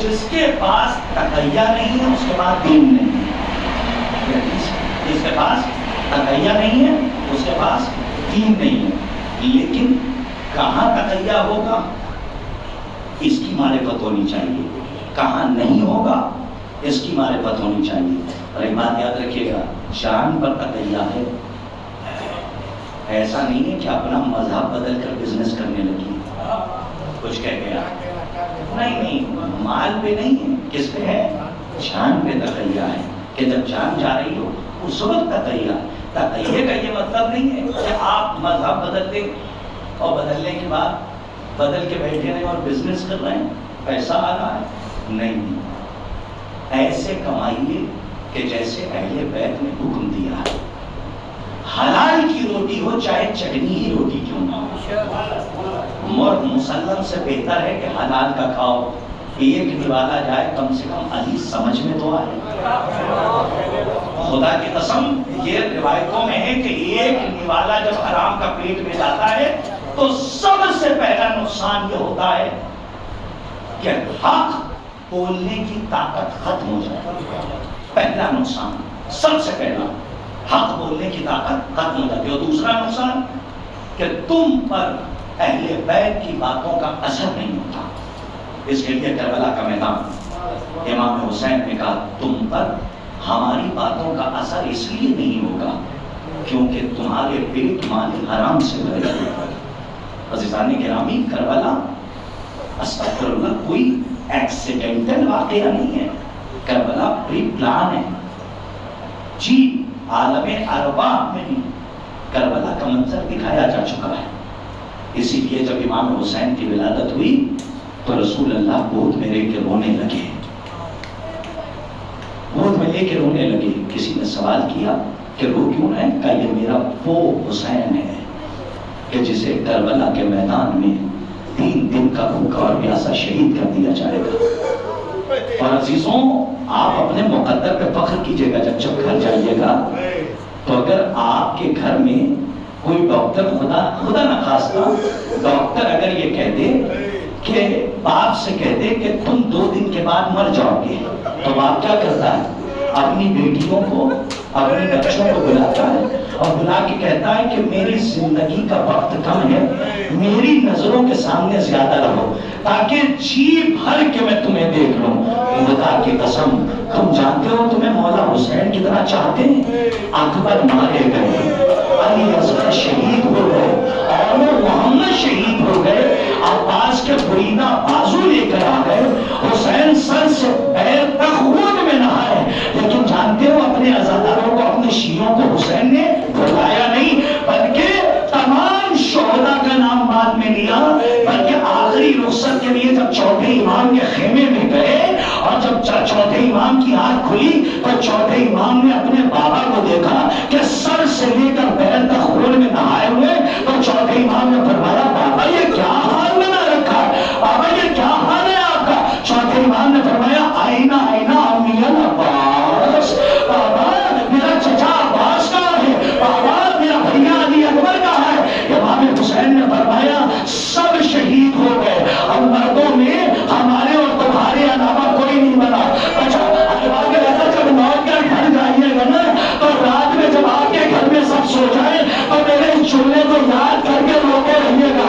جس کے پاس تقیہ نہیں ہے اس کے پاس دین نہیں ہے. جس کے پاس تقیہ نہیں ہے اس کے پاس دین نہیں ہے. لیکن کہاں تقیہ ہوگا اس کی معرفت ہونی چاہیے, کہاں نہیں ہوگا اس کی معرفت ہونی چاہیے. اور ایک بات یاد رکھیے گا, جان پر تقیہ ہے, ایسا نہیں ہے کہ اپنا مذہب بدل کر بزنس کرنے لگی, کچھ کہہ گیا نہیں, مال پہ نہیں ہے, کس پہ ہے؟ جان پہ تقیہ ہے. کہ جب جان جا رہی ہو اس وقت تقیہ. تقیہ کا یہ مطلب نہیں ہے کہ آپ مذہب بدل دیں اور بدلنے کے بعد بدل کے بیٹھے رہے اور بزنس کر رہے ہیں, پیسہ آ رہا ہے. نہیں, ایسے کمائیے کہ جیسے اہل بیت نے حکم دیا ہے. حلال کی روٹی ہو چاہے چٹنی ہی روٹی کیوں نہ ہو، مرغ مسلم سے بہتر ہے کہ حلال کا کھاؤ، ایک نوالا جائے کم سے کم حدیث سمجھ میں تو آئے۔ خدا کی قسم یہ روایتوں میں ہے کہ ایک نوالا جب حرام کا پیٹ میں جاتا ہے تو سب سے پہلا نقصان یہ ہوتا ہے کہ حق بولنے کی طاقت ختم ہو جائے۔ پہلا نقصان، سب سے پہلا حق بولنے کی طاقت ختم ہو جاتی ہے۔ اور دوسرا نقصان کہ تم پر اہل بیت کی باتوں کا اثر نہیں ہوتا۔ اس کے لیے کربلا کا میدان امام حسین نے کہا تم پر ہماری باتوں کا اثر اس لیے نہیں ہوگا کیونکہ تمہارے پیٹ مال حرام سے بھرے ہوئے۔ عزیزان گرامی، کربلا استغفر اللہ کوئی ایکسیڈنٹل واقعہ نہیں ہے، کربلا پری پلان ہے جی، عالم ارواح میں نہیں، کربلا کا منظر دکھایا جا چکا ہے۔ اسی لیے جب امام حسین کی ولادت ہوئی تو رسول اللہ گود میں لے کے رونے لگے، گود میں لے کے رونے لگے۔ کسی نے سوال کیا کہ رو کیوں ہے؟ کہا یہ میرا وہ حسین ہے کہ جسے کربلا کے میدان میں 3 دن کا بھوکا اور پیاسا شہید کر دیا جائے گا۔ اور عزیزوں، آپ اپنے مقدر پہ فخر کیجئے گا جب گھر جائیے گا تو اگر آپ کے گھر میں کوئی ڈاکٹر، خدا نخواستہ ڈاکٹر اگر یہ کہہ دے کہ باپ سے کہہ دے کہ تم 2 دن کے بعد مر جاؤ گے، تو باپ کیا کرتا ہے؟ اپنی بیٹیوں کو، اپنے بچوں کو بلاتا ہے اور بلا کے کہتا ہے کہ میری زندگی کا وقت کم ہے، میری نظروں کے سامنے زیادہ رہو تاکہ جی بھر کے میں تمہیں دیکھ لوں۔ خدا کی قسم، تم جانتے ہو تمہیں مولا حسین کتنا چاہتے ہیں؟ اکبر مارے گئے، علی اصغر شہید ہو گئے، اور محمد شہید ہو گئے، عباس کے بریدہ بازو لے کر آ گئے، حسین سر سے پیر تک خون میں نہائے، لیکن جانتے ہو اپنے عزاداروں کو، اپنے شیعوں کو حسین نے بلایا نہیں، بلکہ تمام شہداء کا نام بعد میں لیا، بلکہ آخری رخصت کے لیے جب چوتھے امام کے خیمے میں گئے اور جب چوتھے امام کی آنکھ کھلی تو چوتھے امام نے اپنے بابا کو دیکھا کہ سر سے لے کر پیر تک خون میں نہائے ہوئے، تو چوتھے امام نے فرمایا بابا یہ کیا حال بنا رکھا ہے، بابا یہ کیا حال ہے آپ کا؟ چوتھے امام نے فرمایا آئینہ آئینہ امی عباس، بابا میرا چچا عباس کہاں ہے، بابا میرا بھیا علی اکبر کہاں ہے؟ امام حسین نے فرمایا سب شہید ہو گئے، اب مردوں میں ہمارے اور تمہارے علاوہ کوئی نہیں بنا۔ اچھا اللہ کے رضا جب موت کا گھر جائیے گا نا تو رات میں جب آپ کے گھر میں سب سو جائیں تو میرے چولہے کو یاد کر کے روتے رہیے گا،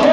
6